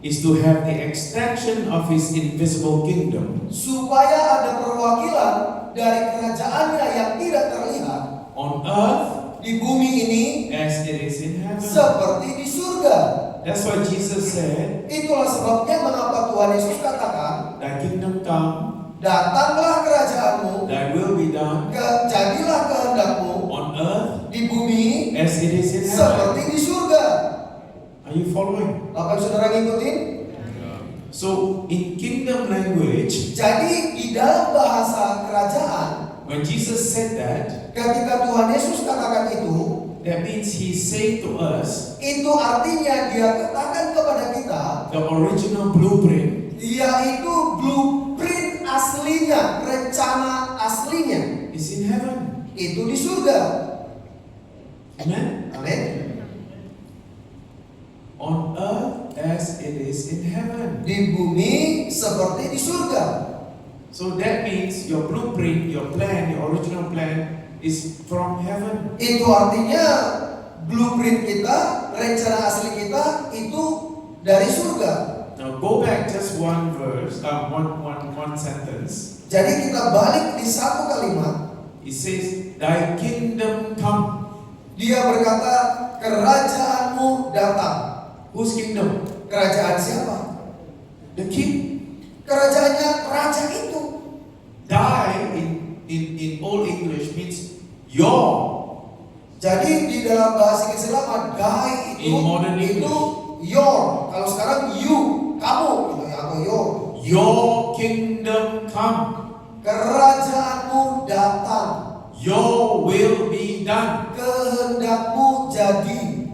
is to have the extension of His invisible kingdom supaya ada perwakilan dari kerajaannya yang tidak terlihat on earth di bumi ini as it is in heaven. seperti di surga. That's why Jesus said, Itulah sebabnya mengapa Tuhan Yesus katakan, Thy kingdom come, datanglah kerajaanmu, Thy will be done jadilah kehendakmu on earth di bumi as it is in heaven. seperti di surga. Are you following? Bapak Saudara ngikutin? So in kingdom language, Jadi di dalam bahasa kerajaan, when Jesus said that, ketika Tuhan Yesus katakan itu, that means He's saying to us itu artinya dia katakan kepada kita, the original blueprint yaitu blueprint aslinya, rencana aslinya, is in heaven. itu di surga. Amen. Amin. On earth as it is in heaven. Di bumi seperti di surga. So that means your blueprint, your plan, your original plan is from heaven. Itu artinya blueprint kita, rencana asli kita itu dari surga. Now go back just one verse, one sentence. Jadi kita balik di satu kalimat. It says, Thy kingdom come. Dia berkata, kerajaanmu datang. Whose kingdom? Kerajaan siapa? The king. Kerajaannya raja itu. Thy in Old English means your. Jadi di dalam bahasa Inggris lama, die itu, In modern itu your. Kalau sekarang you, kamu gitu ya, atau your. Your kingdom come. Kerajaanmu datang. Your will be done. Kehendakmu jadi.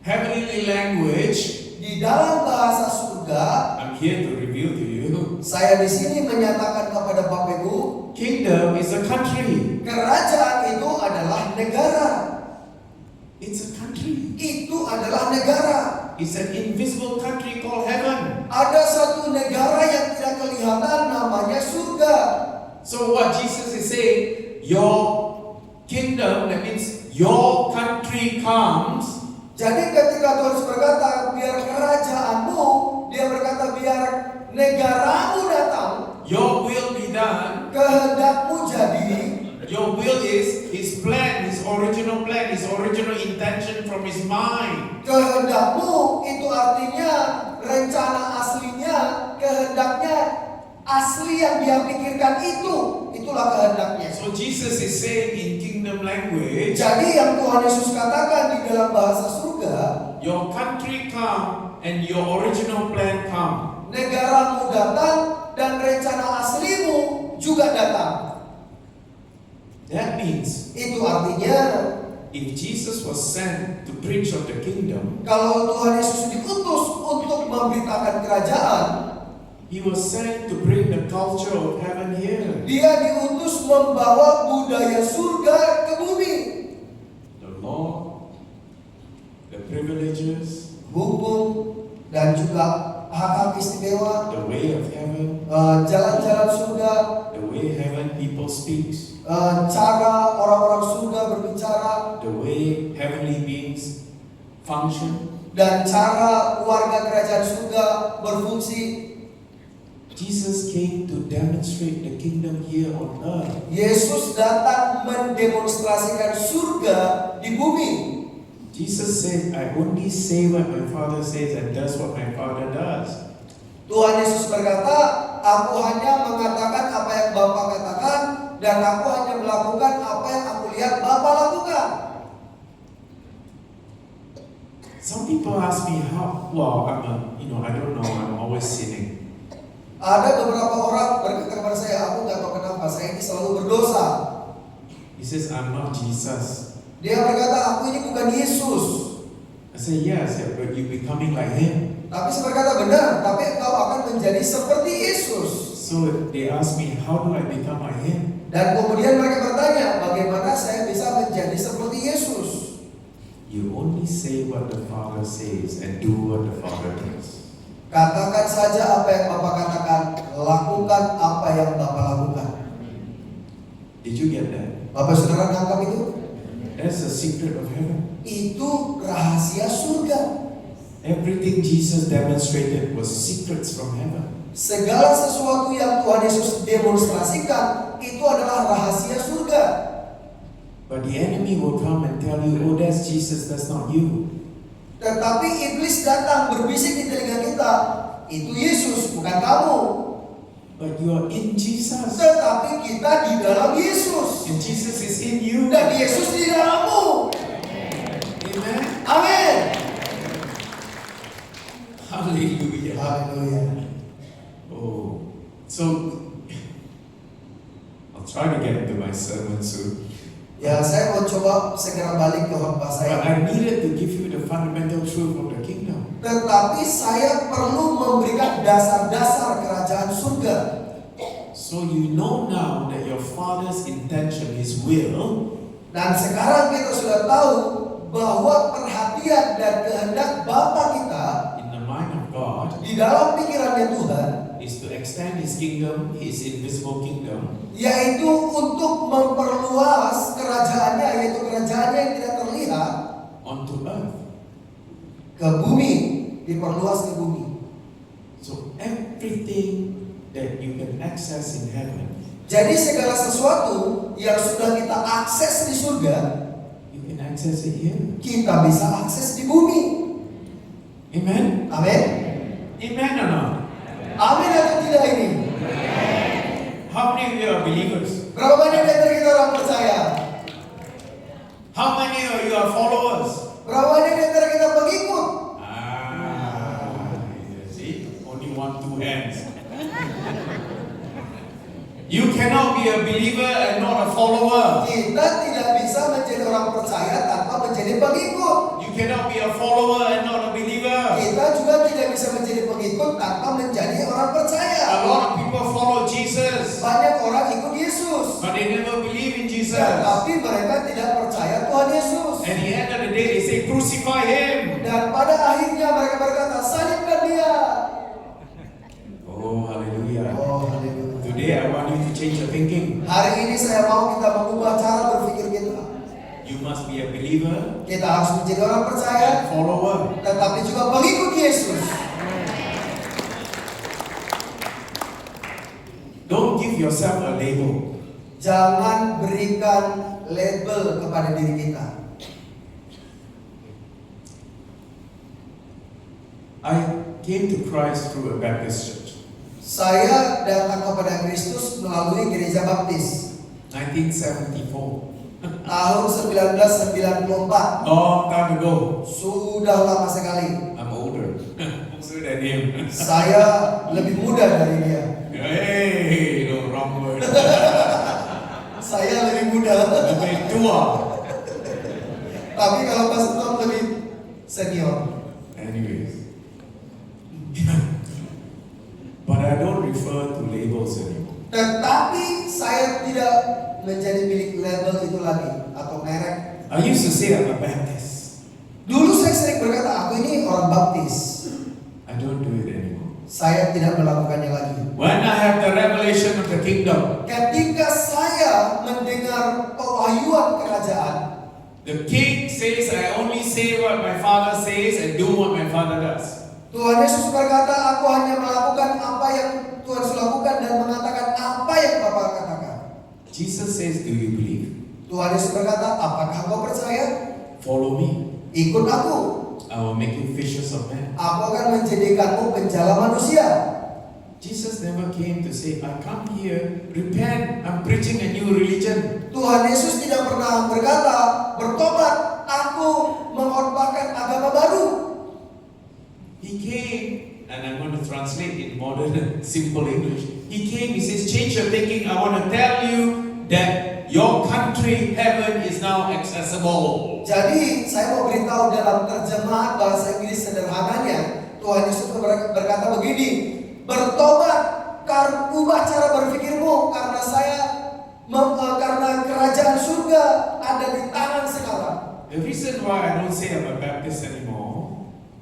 Heavenly language. Di dalam bahasa surga, I'm here to reveal to you. saya di sini menyatakan kepada Bapak Ibu, Kingdom is a country. kerajaan itu adalah negara. It's a country. Itu adalah negara. It's an invisible country called heaven. Ada satu negara yang tidak kelihatan namanya surga. So what Jesus is saying, your kingdom, that means your country comes. Jadi ketika Tuhan Yesus berkata, biar kerajaanmu, dia berkata biar negaramu datang, Your will be done. kehendakmu jadi. Your will is His plan, His original intention from His mind. Kehendakmu itu artinya rencana aslinya, kehendaknya asli yang dia pikirkan itulah kehendaknya. So Jesus is saying in kingdom language, Jadi yang Tuhan Yesus katakan di dalam bahasa surga, your country come and your original plan come. negaramu datang dan rencana aslimu juga datang. That means Itu artinya if Jesus was sent to preach of the kingdom, kalau Tuhan Yesus diutus untuk memberitakan kerajaan, He was sent to bring the culture of heaven here. dia diutus membawa budaya surga ke bumi. The law, the privileges, Hukum dan juga hak-hak istimewa, the way of heaven, jalan-jalan surga, the way heaven people speaks, cara orang-orang surga berbicara, the way heavenly beings function. dan cara warga kerajaan surga berfungsi. Jesus came to demonstrate the kingdom here on earth. Yesus datang mendemonstrasikan surga di bumi. Jesus said, I only say what my Father says and does what my Father does. Tuhan Yesus berkata, aku hanya mengatakan apa yang Bapa katakan dan aku hanya melakukan apa yang aku lihat Bapa lakukan. Some people ask me how, well, I don't know, I'm always sinning. Ada beberapa orang berkata kepada saya, aku nggak tahu kenapa saya ini selalu berdosa. He says, I'm not Jesus. Dia berkata, aku ini bukan Yesus. I said, yes, yeah, but you're becoming like him. Tapi saya berkata, benar, tapi engkau akan menjadi seperti Yesus. So they asked me, how do I become like him? Dan kemudian mereka bertanya, bagaimana saya bisa menjadi seperti Yesus? You only say what the Father says and do what the Father does. Katakan saja apa yang Bapa katakan, lakukan apa yang Bapa lakukan. Did you get that? Bapak saudara nangkap itu? That's the secret of heaven. Itu rahasia surga. Everything Jesus demonstrated was secrets from heaven. Segala sesuatu yang Tuhan Yesus demonstrasikan itu adalah rahasia surga. But the enemy will come and tell you, oh, that's Jesus, that's not you. Tetapi iblis datang berbisik di telinga kita, itu Yesus, bukan kamu. But you are in Jesus. Tetapi kita di dalam Yesus. And Jesus is in you. Dan Yesus di dalammu. Amen. Amin. Hallelujah. Haleluya. Oh, so I'll try to get into my sermon soon. Ya, saya mau coba segera balik ke khotbah But saya. I needed to give you the fundamental truth of the kingdom. Tetapi saya perlu memberikan dasar-dasar kerajaan surga. So you know now that your Father's intention, His will, Dan sekarang kita sudah tahu bahwa perhatian dan kehendak Bapa kita in the mind of God, di dalam pikirannya Tuhan, is to extend His kingdom, His invisible kingdom, yaitu untuk memperluas kerajaannya, yaitu kerajaannya yang tidak terlihat, onto earth. ke bumi, diperluas ke bumi. So everything that you can access in heaven, Jadi segala sesuatu yang sudah kita akses di surga, you can access it here. kita bisa akses di bumi. Amen? Amin. Amen or not? Amin atau tidak ini? How many of you are believers? Berapa banyak di antara kita orang percaya? How many of you are followers? Berapa banyak di antara kita pengikut? See? Only 1-2 hands. You cannot be a believer and not a follower. Kita tidak bisa menjadi orang percaya tanpa menjadi pengikut. You cannot be a follower and not a believer. Kita juga tidak bisa menjadi pengikut tanpa menjadi orang percaya. A lot of people follow Jesus, Banyak orang ikut Yesus, but they never believe in Jesus. tapi mereka tidak percaya Tuhan Yesus. At the end of the day, they say, crucify Him. Dan pada akhirnya mereka berkata, salibkan dia. Oh, hallelujah. Oh, haleluya. Today I want you to change your thinking. Hari ini saya mau kita mengubah cara berpikir kita. You must be a believer Kita harus menjadi orang percaya, and follower. tetapi juga pengikut Yesus. Don't give yourself a label. Jangan berikan label kepada diri kita. I came to Christ through a Baptist church. Saya datang kepada Kristus melalui gereja baptis 1974. tahun 1994. Long time ago. Sudah lama sekali. I'm older. Older than him. Saya lebih muda dari dia. Hey, no wrong word. Saya lebih muda. Lebih tua. Tapi kalau Pastor Tom lebih senior. Anyways. But I don't refer to labels anymore. Tetapi saya tidak menjadi milik label itu lagi atau merek. I used to say I'm a Baptist. Dulu saya sering berkata aku ini orang baptis. I don't do it anymore. Saya tidak melakukannya lagi. When I have the revelation of the kingdom, Ketika saya mendengar pewahyuan kerajaan, the king says I only say what my father says and do what my father does. Tuhan Yesus berkata, aku hanya melakukan apa yang Tuhan Yesus lakukan dan mengatakan apa yang Bapa katakan. Jesus says, do you believe? Tuhan Yesus berkata, apakah kau percaya? Follow me. Ikut aku. I will make you fishers of men. Aku akan menjadikanmu penjala manusia. Jesus never came to say, I come here, repent, I'm preaching a new religion. Tuhan Yesus tidak pernah berkata, bertobat, aku mengkhotbahkan agama baru. He came, and I'm going to translate in modern, simple English. He came, he says, change your thinking. I want to tell you that your country, heaven is now accessible. Jadi saya mau beritahu dalam terjemahan bahasa Inggris sederhananya, Tuhan Yesus berkata begini, bertobat, ubah cara berpikirmu karena karena kerajaan surga ada di tangan sekarang. The reason why I don't say I'm a Baptist anymore,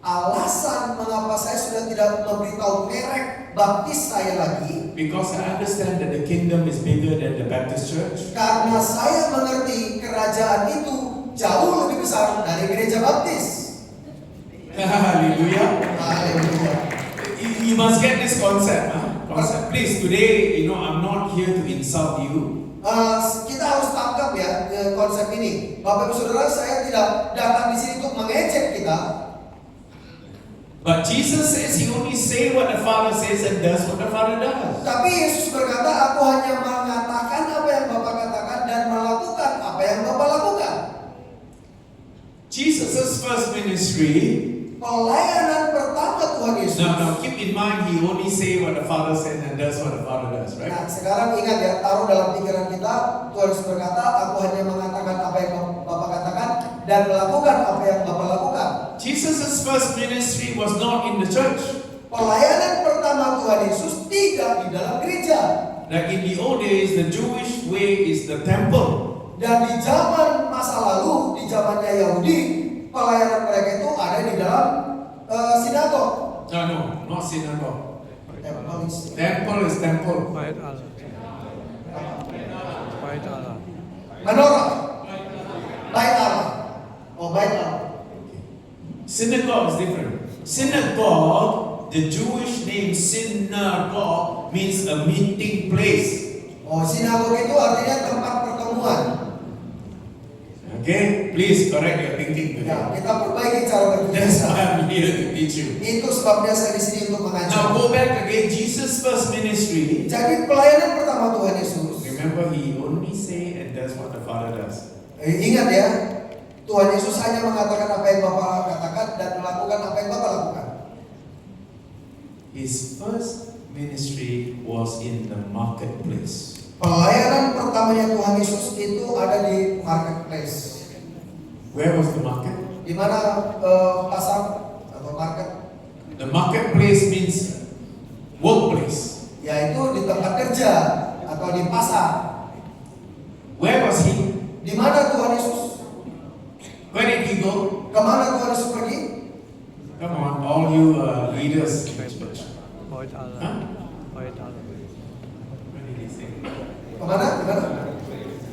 Alasan mengapa saya sudah tidak memberitahu merek baptis saya lagi, because I understand that the kingdom is bigger than the Baptist church. karena saya mengerti kerajaan itu jauh lebih besar dari gereja baptis. Hallelujah. Haleluya. You must get this concept. Concept. Please, today, I'm not here to insult you. Kita harus tangkap ya konsep ini. Bapak Ibu Saudara, saya tidak datang di sini untuk mengejek kita. But Jesus says He only say what the Father says and does what the Father does. Tapi Yesus berkata, aku hanya mengatakan apa yang Bapa katakan dan melakukan apa yang Bapa lakukan. Jesus' first ministry. Pelayanan pertama Tuhan Yesus. Now keep in mind He only say what the Father says and does what the Father does, right? Nah, sekarang ingat ya, taruh dalam pikiran kita, Tuhan Yesus berkata, aku hanya mengatakan apa yang Bapa katakan dan melakukan apa yang Bapa lakukan. Jesus' first ministry was not in the church. Pelayanan pertama Tuhan Yesus tidak di dalam gereja. Like in the old days, the Jewish way is the temple. Dan di zaman masa lalu, di zamannya Yahudi, pelayanan mereka itu ada di dalam sinagog. No, not synagogue. Temple. Temple is temple. Bait Allah. Bait Allah. Menorah. Bait Allah. Oh, bait Allah. Synagogue is different. Synagogue, the Jewish name synagogue means a meeting place. Oh, sinagog itu artinya tempat pertemuan. Okay, please correct your thinking today. Ya, kita perbaiki cara berpikir That's kita. why I'm here to teach you. Itu sebabnya saya di sini untuk mengajar. Now go back again. Jesus' first ministry. Jadi pelayanan pertama Tuhan Yesus. Remember, He only say and does what the Father does. Ingat ya, Tuhan Yesus hanya mengatakan apa yang Bapa katakan dan melakukan apa yang Bapa lakukan. His first ministry was in the marketplace. Pelayanan pertamanya Tuhan Yesus itu ada di marketplace. Where was the market? Di mana pasar atau market? The marketplace means workplace. Yaitu di tempat kerja atau di pasar. Where was He? Di mana Tuhan Yesus? Where did He go? Kemana Tuhan Yesus pergi? Come on, all you leaders in the church. Bait Allah. Huh? Bait Allah. Where did He say? Kemana? Kemana?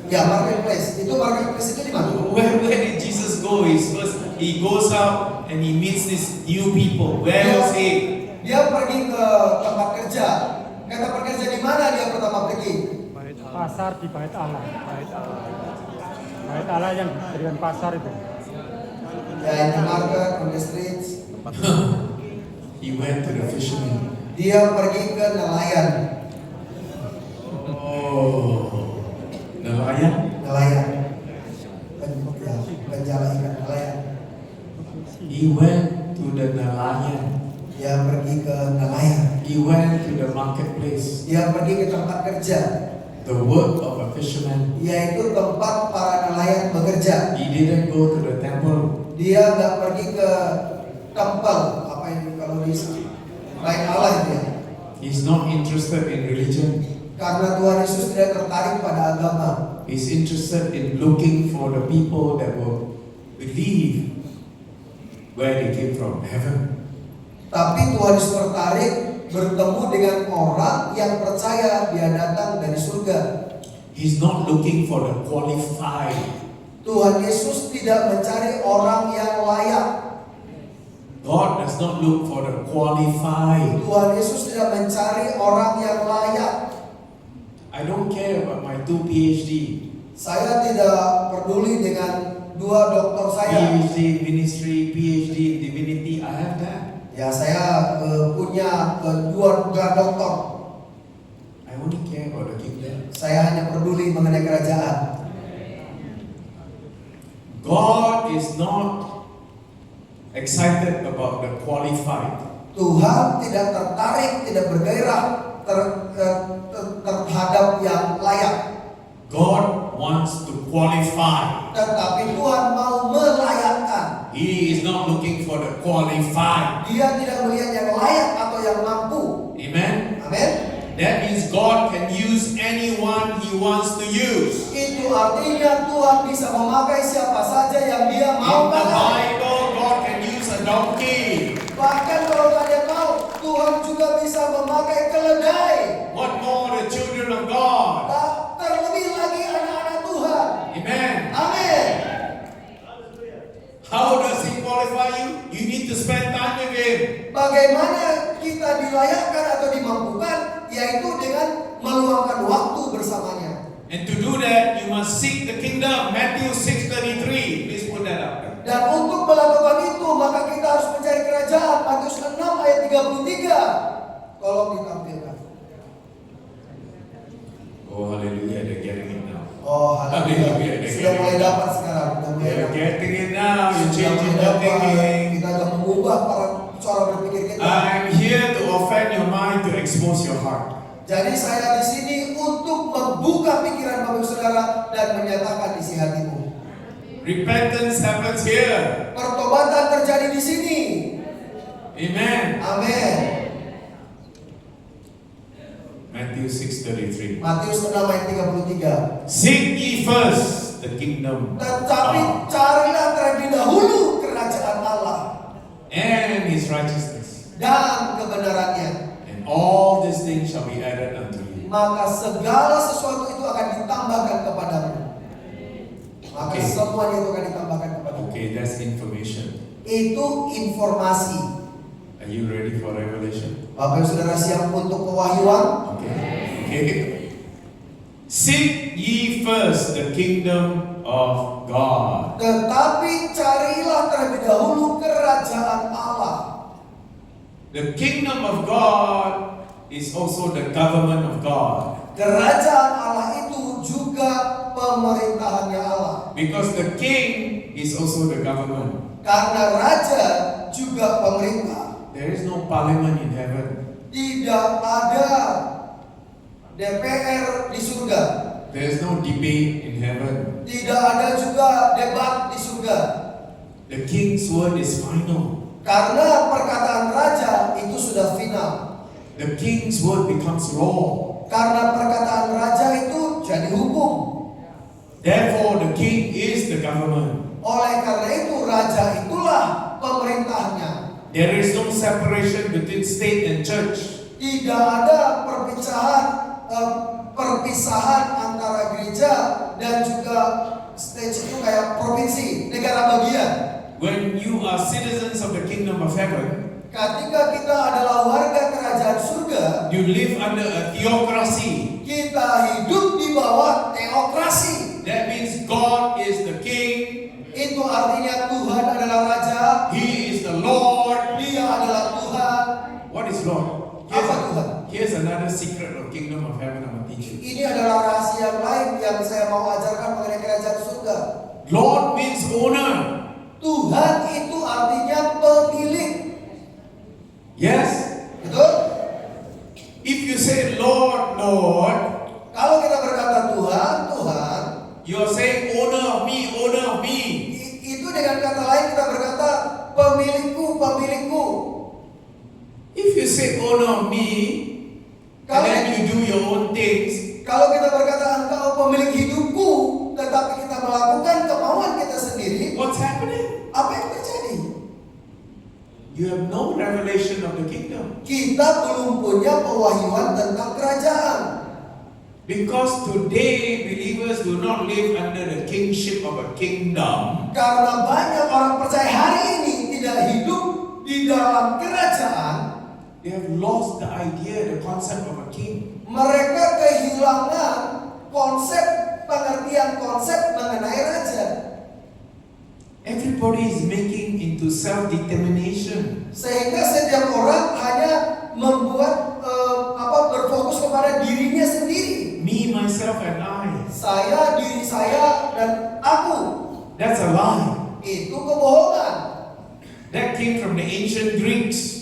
Ya, marketplace. Itu marketplace itu di mana? Where did Jesus go? He goes out and He meets these new people. Where was He? Dia pergi ke tempat kerja. Ke tempat kerja di mana dia pertama pergi? Bait Allah. Pasar di Bait Allah. Bait Allah. Bait Allah yang dijadikan pasar itu. Ya, in the market, on the streets. He went to the fishermen. Dia pergi ke nelayan. Oh, nelayan. Nelayan. Penjala ikan nelayan. He went to the nelayan. Dia pergi ke nelayan. He went to the marketplace. Dia pergi ke tempat kerja. The work of a fisherman. Yaitu tempat para nelayan bekerja. He didn't go to the temple. Dia nggak pergi ke tempat. Apa ini kalau di Bait Allah itu ya? He's not interested in religion. Karena Tuhan Yesus tidak tertarik pada agama. He's interested in looking for the people that will believe where they came from, heaven. Tapi Tuhan Yesus tertarik bertemu dengan orang yang percaya dia datang dari surga. He's not looking for the qualified. Tuhan Yesus tidak mencari orang yang layak. God does not look for the qualified. Tuhan Yesus tidak mencari orang yang layak. I don't care about my 2 PhD. Saya tidak peduli dengan 2 doktor saya. PhD in ministry, PhD in divinity, I have that. Ya, saya punya 2 gelar doktor. I only care about the kingdom. Saya hanya peduli mengenai kerajaan. God is not excited about the qualified. Tuhan tidak tertarik, tidak bergairah terhadap yang layak. God wants to qualify. tetapi Tuhan mau melayakkan. He is not looking for the qualified. Dia tidak melihat yang layak atau yang mampu. Amen. Amin. That means God can use anyone He wants to use. Itu artinya Tuhan bisa memakai siapa saja yang Dia In mau the pakai. Bible, God can use a donkey. Bahkan kalau kalian mau, Tuhan juga bisa memakai keledai. What more the children of God? Terlebih lagi anak-anak Tuhan. Amen. Amin. How does He qualify you? You need to spend time with Him. Bagaimana kita dilayakkan atau dimampukan, yaitu dengan meluangkan waktu bersamanya. And to do that, you must seek the kingdom. Matthew 6:33. Please put that up there. Dan untuk melakukan itu, maka kita harus mencari kerajaan. Matius 6 ayat 33. Tolong ditampilkan. Oh, hallelujah. They're getting it now. Oh, haleluya. Sudah mulai dapat sekarang. Sudah mulai They're dapat. getting it now. You're Sudah changing mulai the dapat. thinking. Kita akan mengubah cara berpikir kita. I'm here to offend your mind, to expose your heart. Jadi saya di sini untuk membuka pikiran Bapak Saudara dan menyatakan isi hatimu. Repentance happens here. Pertobatan terjadi di sini. Amen. Amin. Matthew 6:33. Matius 6 ayat 33. Seek ye first the kingdom Tetapi of carilah terlebih dahulu kerajaan Allah and His righteousness, dan kebenarannya, and all these things shall be added unto you. maka segala sesuatu itu akan ditambahkan kepadamu. Maka Oke. semuanya itu akan ditambahkan kepadamu. Okay, that's information. Itu informasi. Are you ready for revelation? Bapak Saudara siap untuk pewahyuan? Okay. Seek ye first the kingdom of God. Tetapi carilah terlebih dahulu kerajaan Allah. The kingdom of God is also the government of God. Kerajaan Allah itu juga pemerintahannya Allah. Because the king is also the government. Karena raja juga pemerintah. There is no parliament in heaven. Tidak ada DPR di surga. There is no debate in heaven. Tidak ada juga debat di surga. The king's word is final. Karena perkataan raja itu sudah final. The king's word becomes law. Karena perkataan raja itu jadi hukum. Therefore, the king is the government. Oleh karena itu raja itulah pemerintahnya. There is no separation between state and church. Tidak ada perpisahan antara gereja dan juga stage itu kayak provinsi, negara bagian. When you are citizens of the kingdom of heaven, Ketika kita adalah warga kerajaan surga, you live under a theocracy. kita hidup di bawah teokrasi. That means God is the king. Itu artinya Tuhan adalah raja, He is the Lord. Dia adalah Tuhan. What is Lord? Apa Tuhan? Here's another secret of kingdom of heaven I'm going to teach you. Ini adalah rahasia yang lain yang saya mau ajarkan mengenai kerajaan surga. Lord means owner. Tuhan itu artinya pemilik. Yes? Betul? If you say Lord, Lord, Kalau kita berkata Tuhan, Tuhan, you are saying owner of me, owner of me. itu dengan kata lain kita berkata pemilikku, pemilikku. If you say owner of me, and then you do your own things, Kalau kita berkata engkau pemilik hidupku, tetapi kita melakukan kemauan kita sendiri, what's happening? apa yang terjadi? You have no revelation of the kingdom. Kita belum punya pewahyuan tentang kerajaan. Because today believers do not live under the kingship of a kingdom. Karena banyak orang percaya hari ini tidak hidup di dalam kerajaan, They have lost the idea, the concept of a king. mereka kehilangan pengertian konsep mengenai raja. Everybody is making into self-determination. Sehingga setiap orang hanya membuat berfokus kepada dirinya sendiri. Me, myself, and I. Saya, diri saya, dan aku. That's a lie. Itu kebohongan. That came from the ancient Greeks.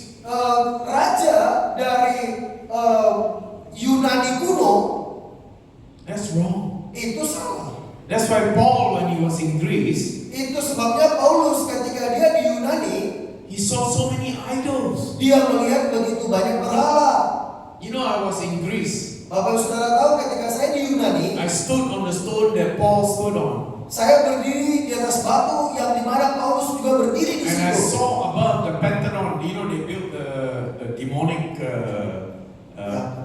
Raja dari Yunani kuno That's wrong. itu salah. That's why Paul, when he was in Greece, Itu sebabnya Paulus ketika dia di Yunani, he saw so many idols. dia melihat begitu banyak berhala. You know, I was in Greece. Bapak saudara tahu ketika saya di Yunani, I stood on the stone that Paul stood on. saya berdiri di atas batu yang dimana Paulus juga berdiri di And I situ. saw above the Pantheon, you know, they built the demonic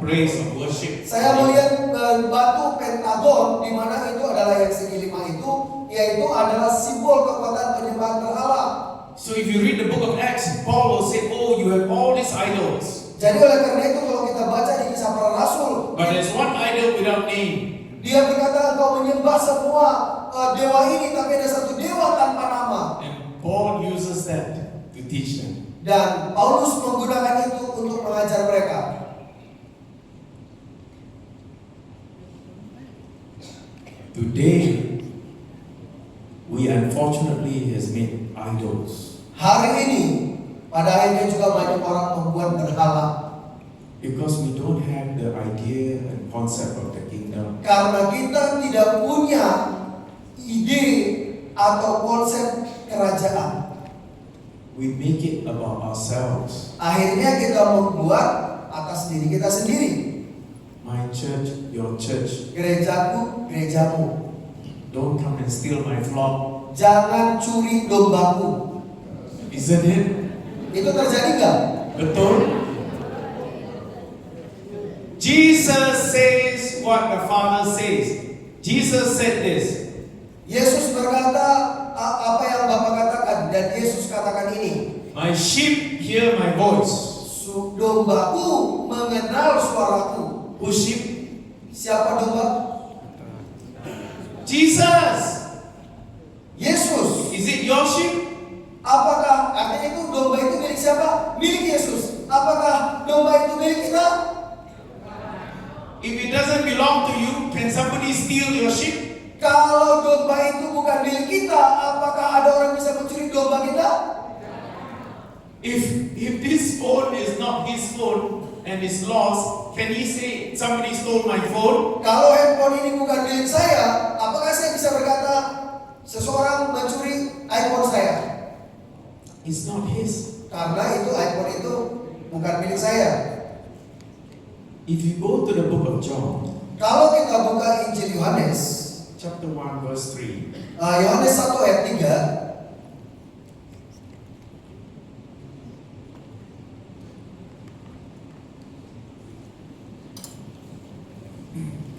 place of worship. Saya melihat batu Pentagon di mana itu adalah yang segi 5 itu, yaitu adalah simbol kekuatan penyembahan berhala. So if you read the book of Acts, Paul will say, oh, you have all these idols. Jadi oleh karena itu kalau kita baca di Kisah Para Rasul, But there's one idol without name. dia berkata engkau menyembah semua dewa ini, tapi ada satu dewa tanpa nama. And Paul uses that to teach them. Dan Paulus menggunakan itu untuk mengajar mereka. Today, we unfortunately has made idols. Hari ini, pada akhirnya juga banyak orang membuat berhala. Because we don't have the idea and concept of the kingdom. Karena kita tidak punya ide atau konsep kerajaan. We make it about ourselves. Akhirnya kita membuat atas diri kita sendiri. My church, your church. Gerejaku, gerejamu. Don't come and steal my flock. Jangan curi dombaku. Isn't it? Itu terjadi nggak? Betul? Jesus says what the Father says. Jesus said this. Yesus berkata apa yang Bapa katakan, dan Yesus katakan ini. My sheep hear my voice. Dombaku mengenal suaraku. Whose sheep? Siapa domba? Jesus. Yesus. Is it your sheep? Apakah artinya itu domba itu milik siapa? Milik Yesus. Apakah domba itu milik kita? If it doesn't belong to you, can somebody steal your sheep? Kalau domba itu bukan milik kita, apakah ada orang bisa mencuri domba kita? If this phone is not his phone and is lost, can he say somebody stole my phone? Kalau handphone ini bukan milik saya, apakah saya bisa berkata seseorang mencuri iPhone saya? It's not his. Karena itu iPhone itu bukan milik saya. If you go to the book of John, Kalau kita buka Injil Yohanes, chapter 1, verse 3, Yohanes 1 ayat 3,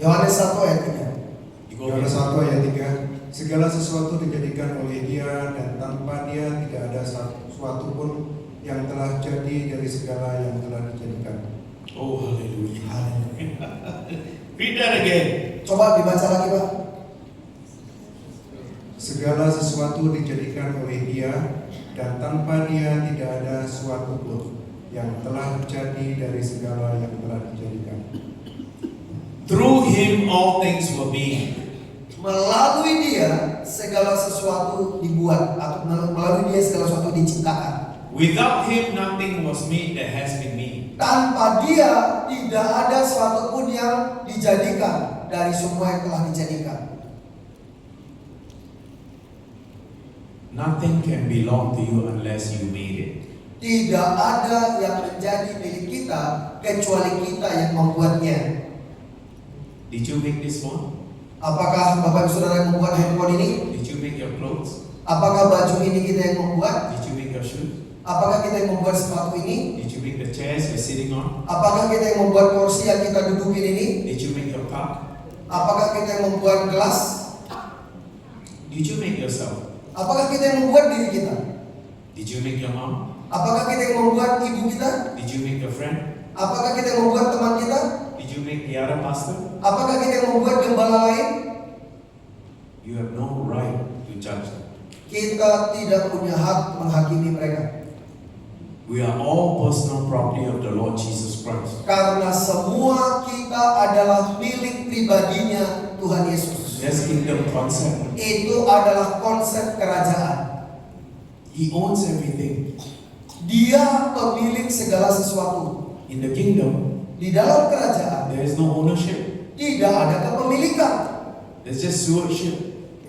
Yohanes 1 ayat 3. you go Yohanes here. 1 ayat 3, segala sesuatu dijadikan oleh Dia dan tanpa Dia tidak ada sesuatu pun yang telah jadi dari segala yang telah dijadikan. Oh, hallelujah. Read that again. Coba dibaca lagi, Pak. Segala sesuatu dijadikan oleh Dia dan tanpa Dia tidak ada sesuatu pun yang telah jadi dari segala yang telah dijadikan. Through him all things were made. Melalui Dia segala sesuatu dibuat, atau melalui Dia segala sesuatu diciptakan. Without him nothing was made that has been made. Tanpa Dia tidak ada sesuatu pun yang dijadikan dari semua yang telah dijadikan. Nothing can belong to you unless you made it. Tidak ada yang menjadi milik kita kecuali kita yang membuatnya. Did you make this phone? Apakah Bapak Ibu Saudara yang membuat handphone ini? Did you make your clothes? Apakah baju ini kita yang membuat? Did you make your shoes? Apakah kita yang membuat sepatu ini? Did you make the chairs you're sitting on? Apakah kita yang membuat kursi yang kita dudukin ini? Did you make your cup? Apakah kita yang membuat gelas? Did you make yourself? Apakah kita yang membuat diri kita? Did you make your mom? Apakah kita yang membuat ibu kita? Did you make your friend? Apakah kita yang membuat teman kita? Did you make the other pastor? Apakah kita yang membuat gembala lain? You have no right to judge them. Kita tidak punya hak menghakimi mereka. We are all personal property of the Lord Jesus Christ. Karena semua kita adalah milik pribadinya Tuhan Yesus. That's kingdom concept. Itu adalah konsep kerajaan. He owns everything. Dia pemilik segala sesuatu. In the kingdom, Di dalam kerajaan there is no ownership. tidak ada kepemilikan. There's just stewardship.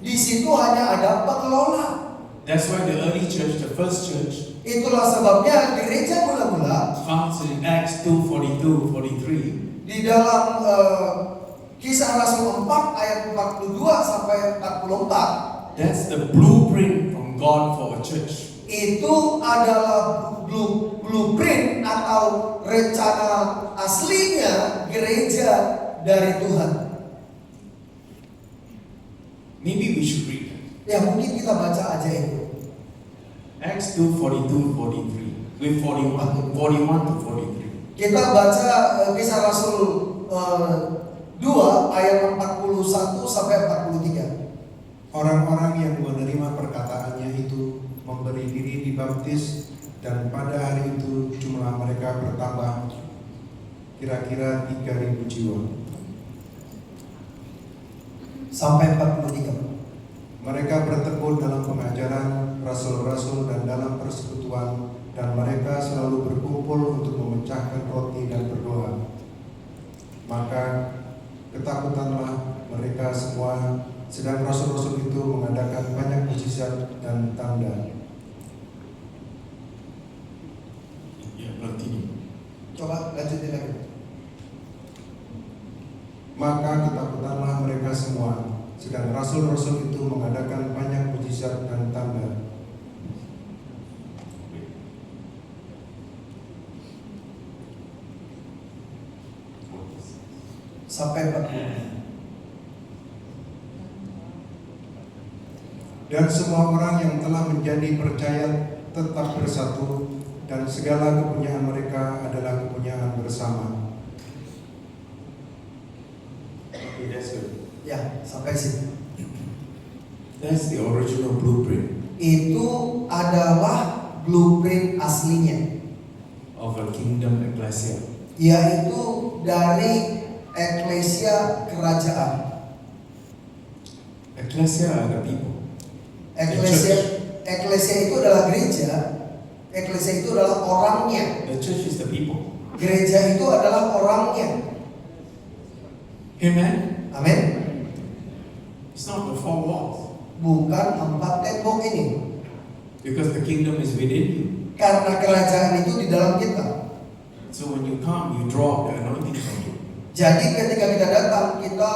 Di situ hanya ada pengelola. That's why the early church, the first church, Itulah sebabnya gereja mula-mula found in Acts 2:42, 43. di dalam Kisah Rasul 4 ayat 42 sampai 44 That's the blueprint from God for a church. itu adalah blueprint atau rencana aslinya gereja dari Tuhan. Maybe we should read that. Ya mungkin kita baca aja itu. Acts 2:42, 43. With 41 to 43. Kita baca Kisah Rasul 2 ayat 41 sampai 43. Orang-orang yang menerima perkataannya itu memberi diri dibaptis, dan pada hari itu jumlah mereka bertambah kira-kira 3.000 jiwa. Sampai 43. Mereka bertekun dalam pengajaran rasul-rasul dan dalam persekutuan, dan mereka selalu berkumpul untuk memecahkan roti dan berdoa. Maka ketakutanlah mereka semua, sedang rasul-rasul itu mengadakan banyak mukjizat dan tanda. Yeah, continue. Coba lanjutin lagi. Maka ketakutanlah mereka semua, sedang rasul-rasul itu mengadakan banyak mukjizat dan tanda. Sampai 40. Dan semua orang yang telah menjadi percaya tetap bersatu, dan segala kepunyaan mereka adalah kepunyaan bersama. Okay, that's good. Ya, sampai sini. That's the original blueprint Itu adalah blueprint aslinya, of a kingdom ecclesia. yaitu dari eklesia kerajaan. Ecclesia are the people. Eklesia itu adalah gereja. Eklesia itu adalah orangnya. The church is the people. Gereja itu adalah orangnya. Amen. Amin. It's not the four walls. Bukan 4 tembok ini. Because the kingdom is within you. Karena kerajaan itu di dalam kita. So when you come, you draw the anointing from you. Jadi ketika kita datang, kita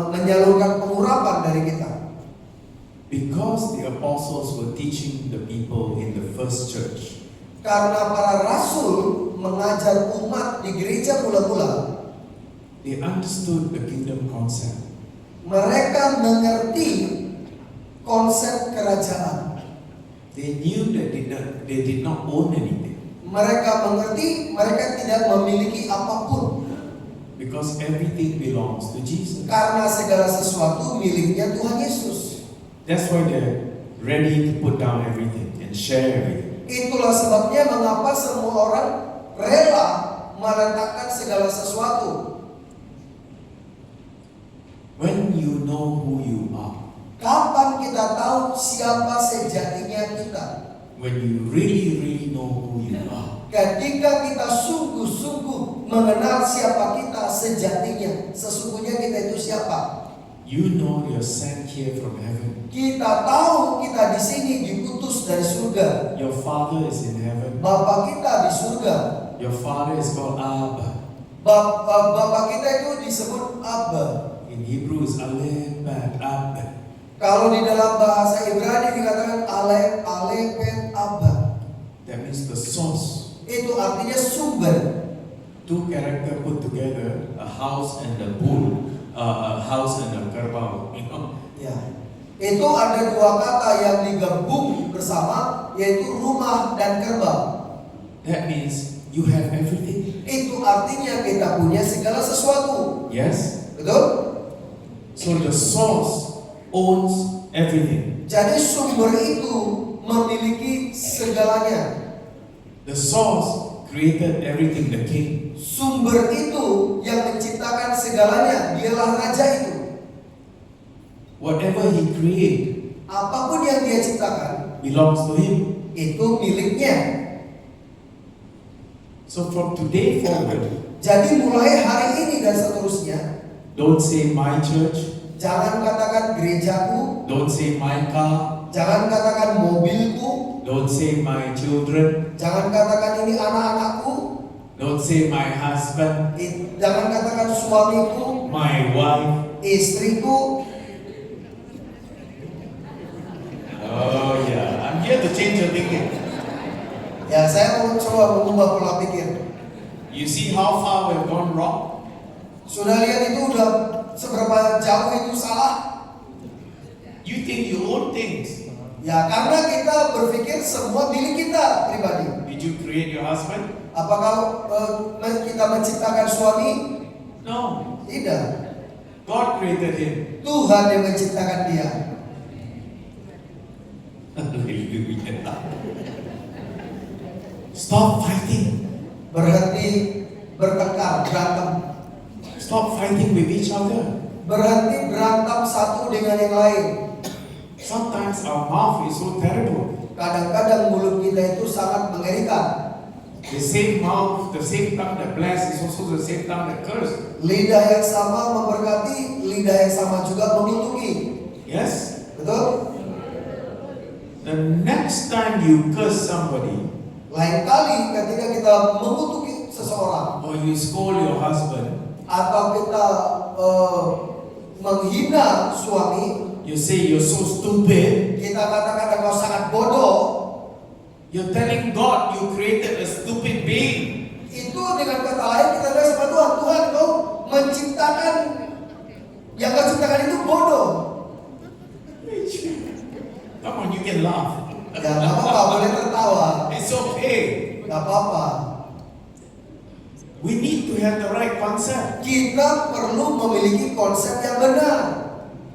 menyalurkan pengurapan dari kita. Because the apostles were teaching the people in the first church. Karena para rasul mengajar umat di gereja mula-mula, They understood the kingdom concept. mereka mengerti konsep kerajaan. They knew that they did not own anything. Mereka mengerti mereka tidak memiliki apapun. Because everything belongs to Jesus. Karena segala sesuatu miliknya Tuhan Yesus. That's why they're ready to put down everything and share everything. Itulah sebabnya mengapa semua orang rela meletakkan segala sesuatu. When you know who you are, Kapan kita tahu siapa sejatinya kita? when you really know who you are, Ketika kita sungguh-sungguh mengenal siapa kita sejatinya, sesungguhnya kita itu siapa? you know you're sent here from heaven. Kita tahu kita di sini diutus dari surga. Your Father is in heaven. Bapa kita di surga. Your Father is called Abba. Bapa kita itu disebut Abba. In Hebrew is Aleph, Bet, Abba. Kalau di dalam bahasa Ibrani dikatakan Aleph, Bet, Abba. That means the source. Itu artinya sumber. Two characters put together, a house and a bull, a house and a kerbau. You know, Ya. Itu ada dua kata yang digabung bersama, yaitu rumah dan kerbau. that means you have everything. Itu artinya kita punya segala sesuatu. Yes. Betul? So the source owns everything. Jadi sumber itu memiliki segalanya. The source created everything. The king. Sumber itu yang menciptakan segalanya, dialah raja itu. Whatever he created Apapun yang dia ciptakan, belongs to him. itu miliknya. So from today forward, Jadi mulai hari ini dan seterusnya, don't say my church. Jangan katakan gerejaku, Don't say my car. jangan katakan mobilku, Don't say my children. jangan katakan ini anak-anakku, Don't say my husband, jangan katakan suamiku, my wife. istriku. Oh yeah, I'm here to change your thinking. Ya, saya mau coba mengubah pola pikir. You see how far we've gone wrong? Sudah lihat itu udah seberapa jauh itu salah? You think you own things. Ya, karena kita berpikir semua milik kita pribadi. Did you create your husband? Apakah kita menciptakan suami? No. Tidak. God created him. Tuhan yang menciptakan dia. Hallelujah. Stop fighting. Berhenti bertengkar, berantem. Stop fighting with each other. Berhenti berantem satu dengan yang lain. Sometimes our mouth is so terrible. Kadang-kadang mulut kita itu sangat mengerikan. The same mouth, the same tongue that bless is also the same tongue that curse. Lidah yang sama memberkati, lidah yang sama juga mengutuki. Yes? Betul? The next time you curse somebody Lain kali ketika kita mengutuki seseorang or you scold your husband, atau kita menghina suami, you say you're so stupid, kita katakan engkau sangat bodoh, you're telling God you created a stupid being. itu dengan kata lain kita bilang sama Tuhan, Tuhan kau menciptakan, yang kau ciptakan itu bodoh. Come on, you can laugh. Ya nggak apa-apa, boleh tertawa, It's okay. nggak apa-apa. We need to have the right concept. Kita perlu memiliki konsep yang benar.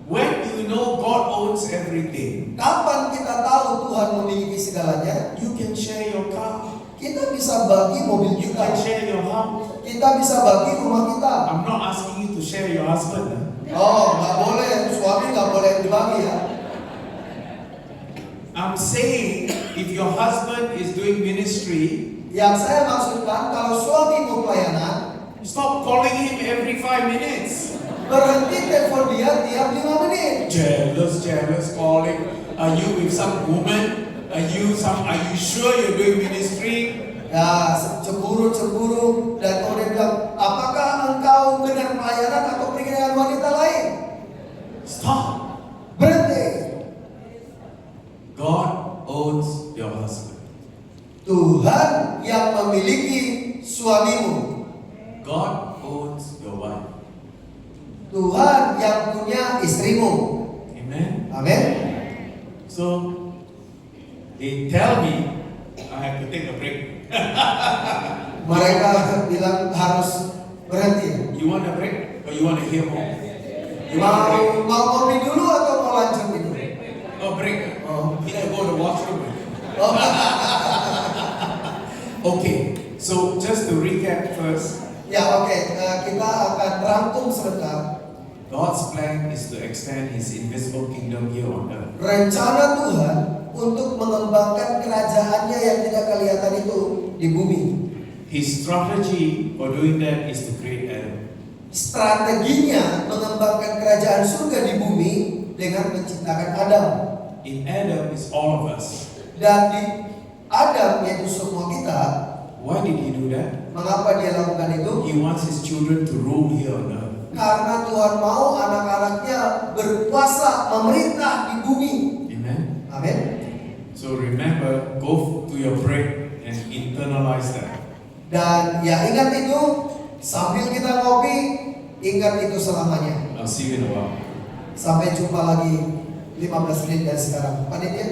When you know God owns everything, Kapan kita tahu Tuhan memiliki segalanya? you can share your car, Kita bisa bagi mobil you can kita, share your house. kita bisa bagi rumah kita. I'm not asking you to share your husband. Oh, nggak boleh, suami nggak boleh dibagi ya. I'm saying if your husband is doing ministry, Yang saya maksudkan kalau suami mau pelayanan, stop calling him every 5 minutes. berhenti telepon dia tiap 5 menit. Jealous calling. Are you with some woman? Are you sure you're doing ministry? Ya, cemburu dan kemudian bilang, apakah engkau benar pelayanan atau pergi dengan wanita lain? Stop. Berhenti. God owns your husband. Tuhan yang memiliki suamimu. God owns your wife. Tuhan yang punya istrimu. Amen. Amin. So they tell me I have to take a break. Mereka bilang harus berhenti. You want a break or you want to hear more? You want a break? Mau ngopi dulu atau mau lanjut itu? Oh, break. Oh. Need to go to the washroom. Oh. Okay. So just to recap first, Ya oke, kita akan rangkum sebentar. God's plan is to extend His invisible kingdom here on earth. Rencana Tuhan untuk mengembangkan kerajaannya yang tidak kelihatan itu di bumi. His strategy for doing that is to create Adam. Strateginya mengembangkan kerajaan surga di bumi dengan menciptakan Adam. In Adam is all of us. Dan di Adam yaitu semua kita. Why did He do that? Mengapa dia lakukan itu? He wants His children to rule here on earth. Karena Tuhan mau anak-anaknya berkuasa memerintah di bumi. Amen. Amin. So remember, go to your break and internalize that. Dan ya ingat itu, sambil kita ngopi, ingat itu selamanya. I'll see you in a while. Sampai jumpa lagi 15 menit dari sekarang. Panitia?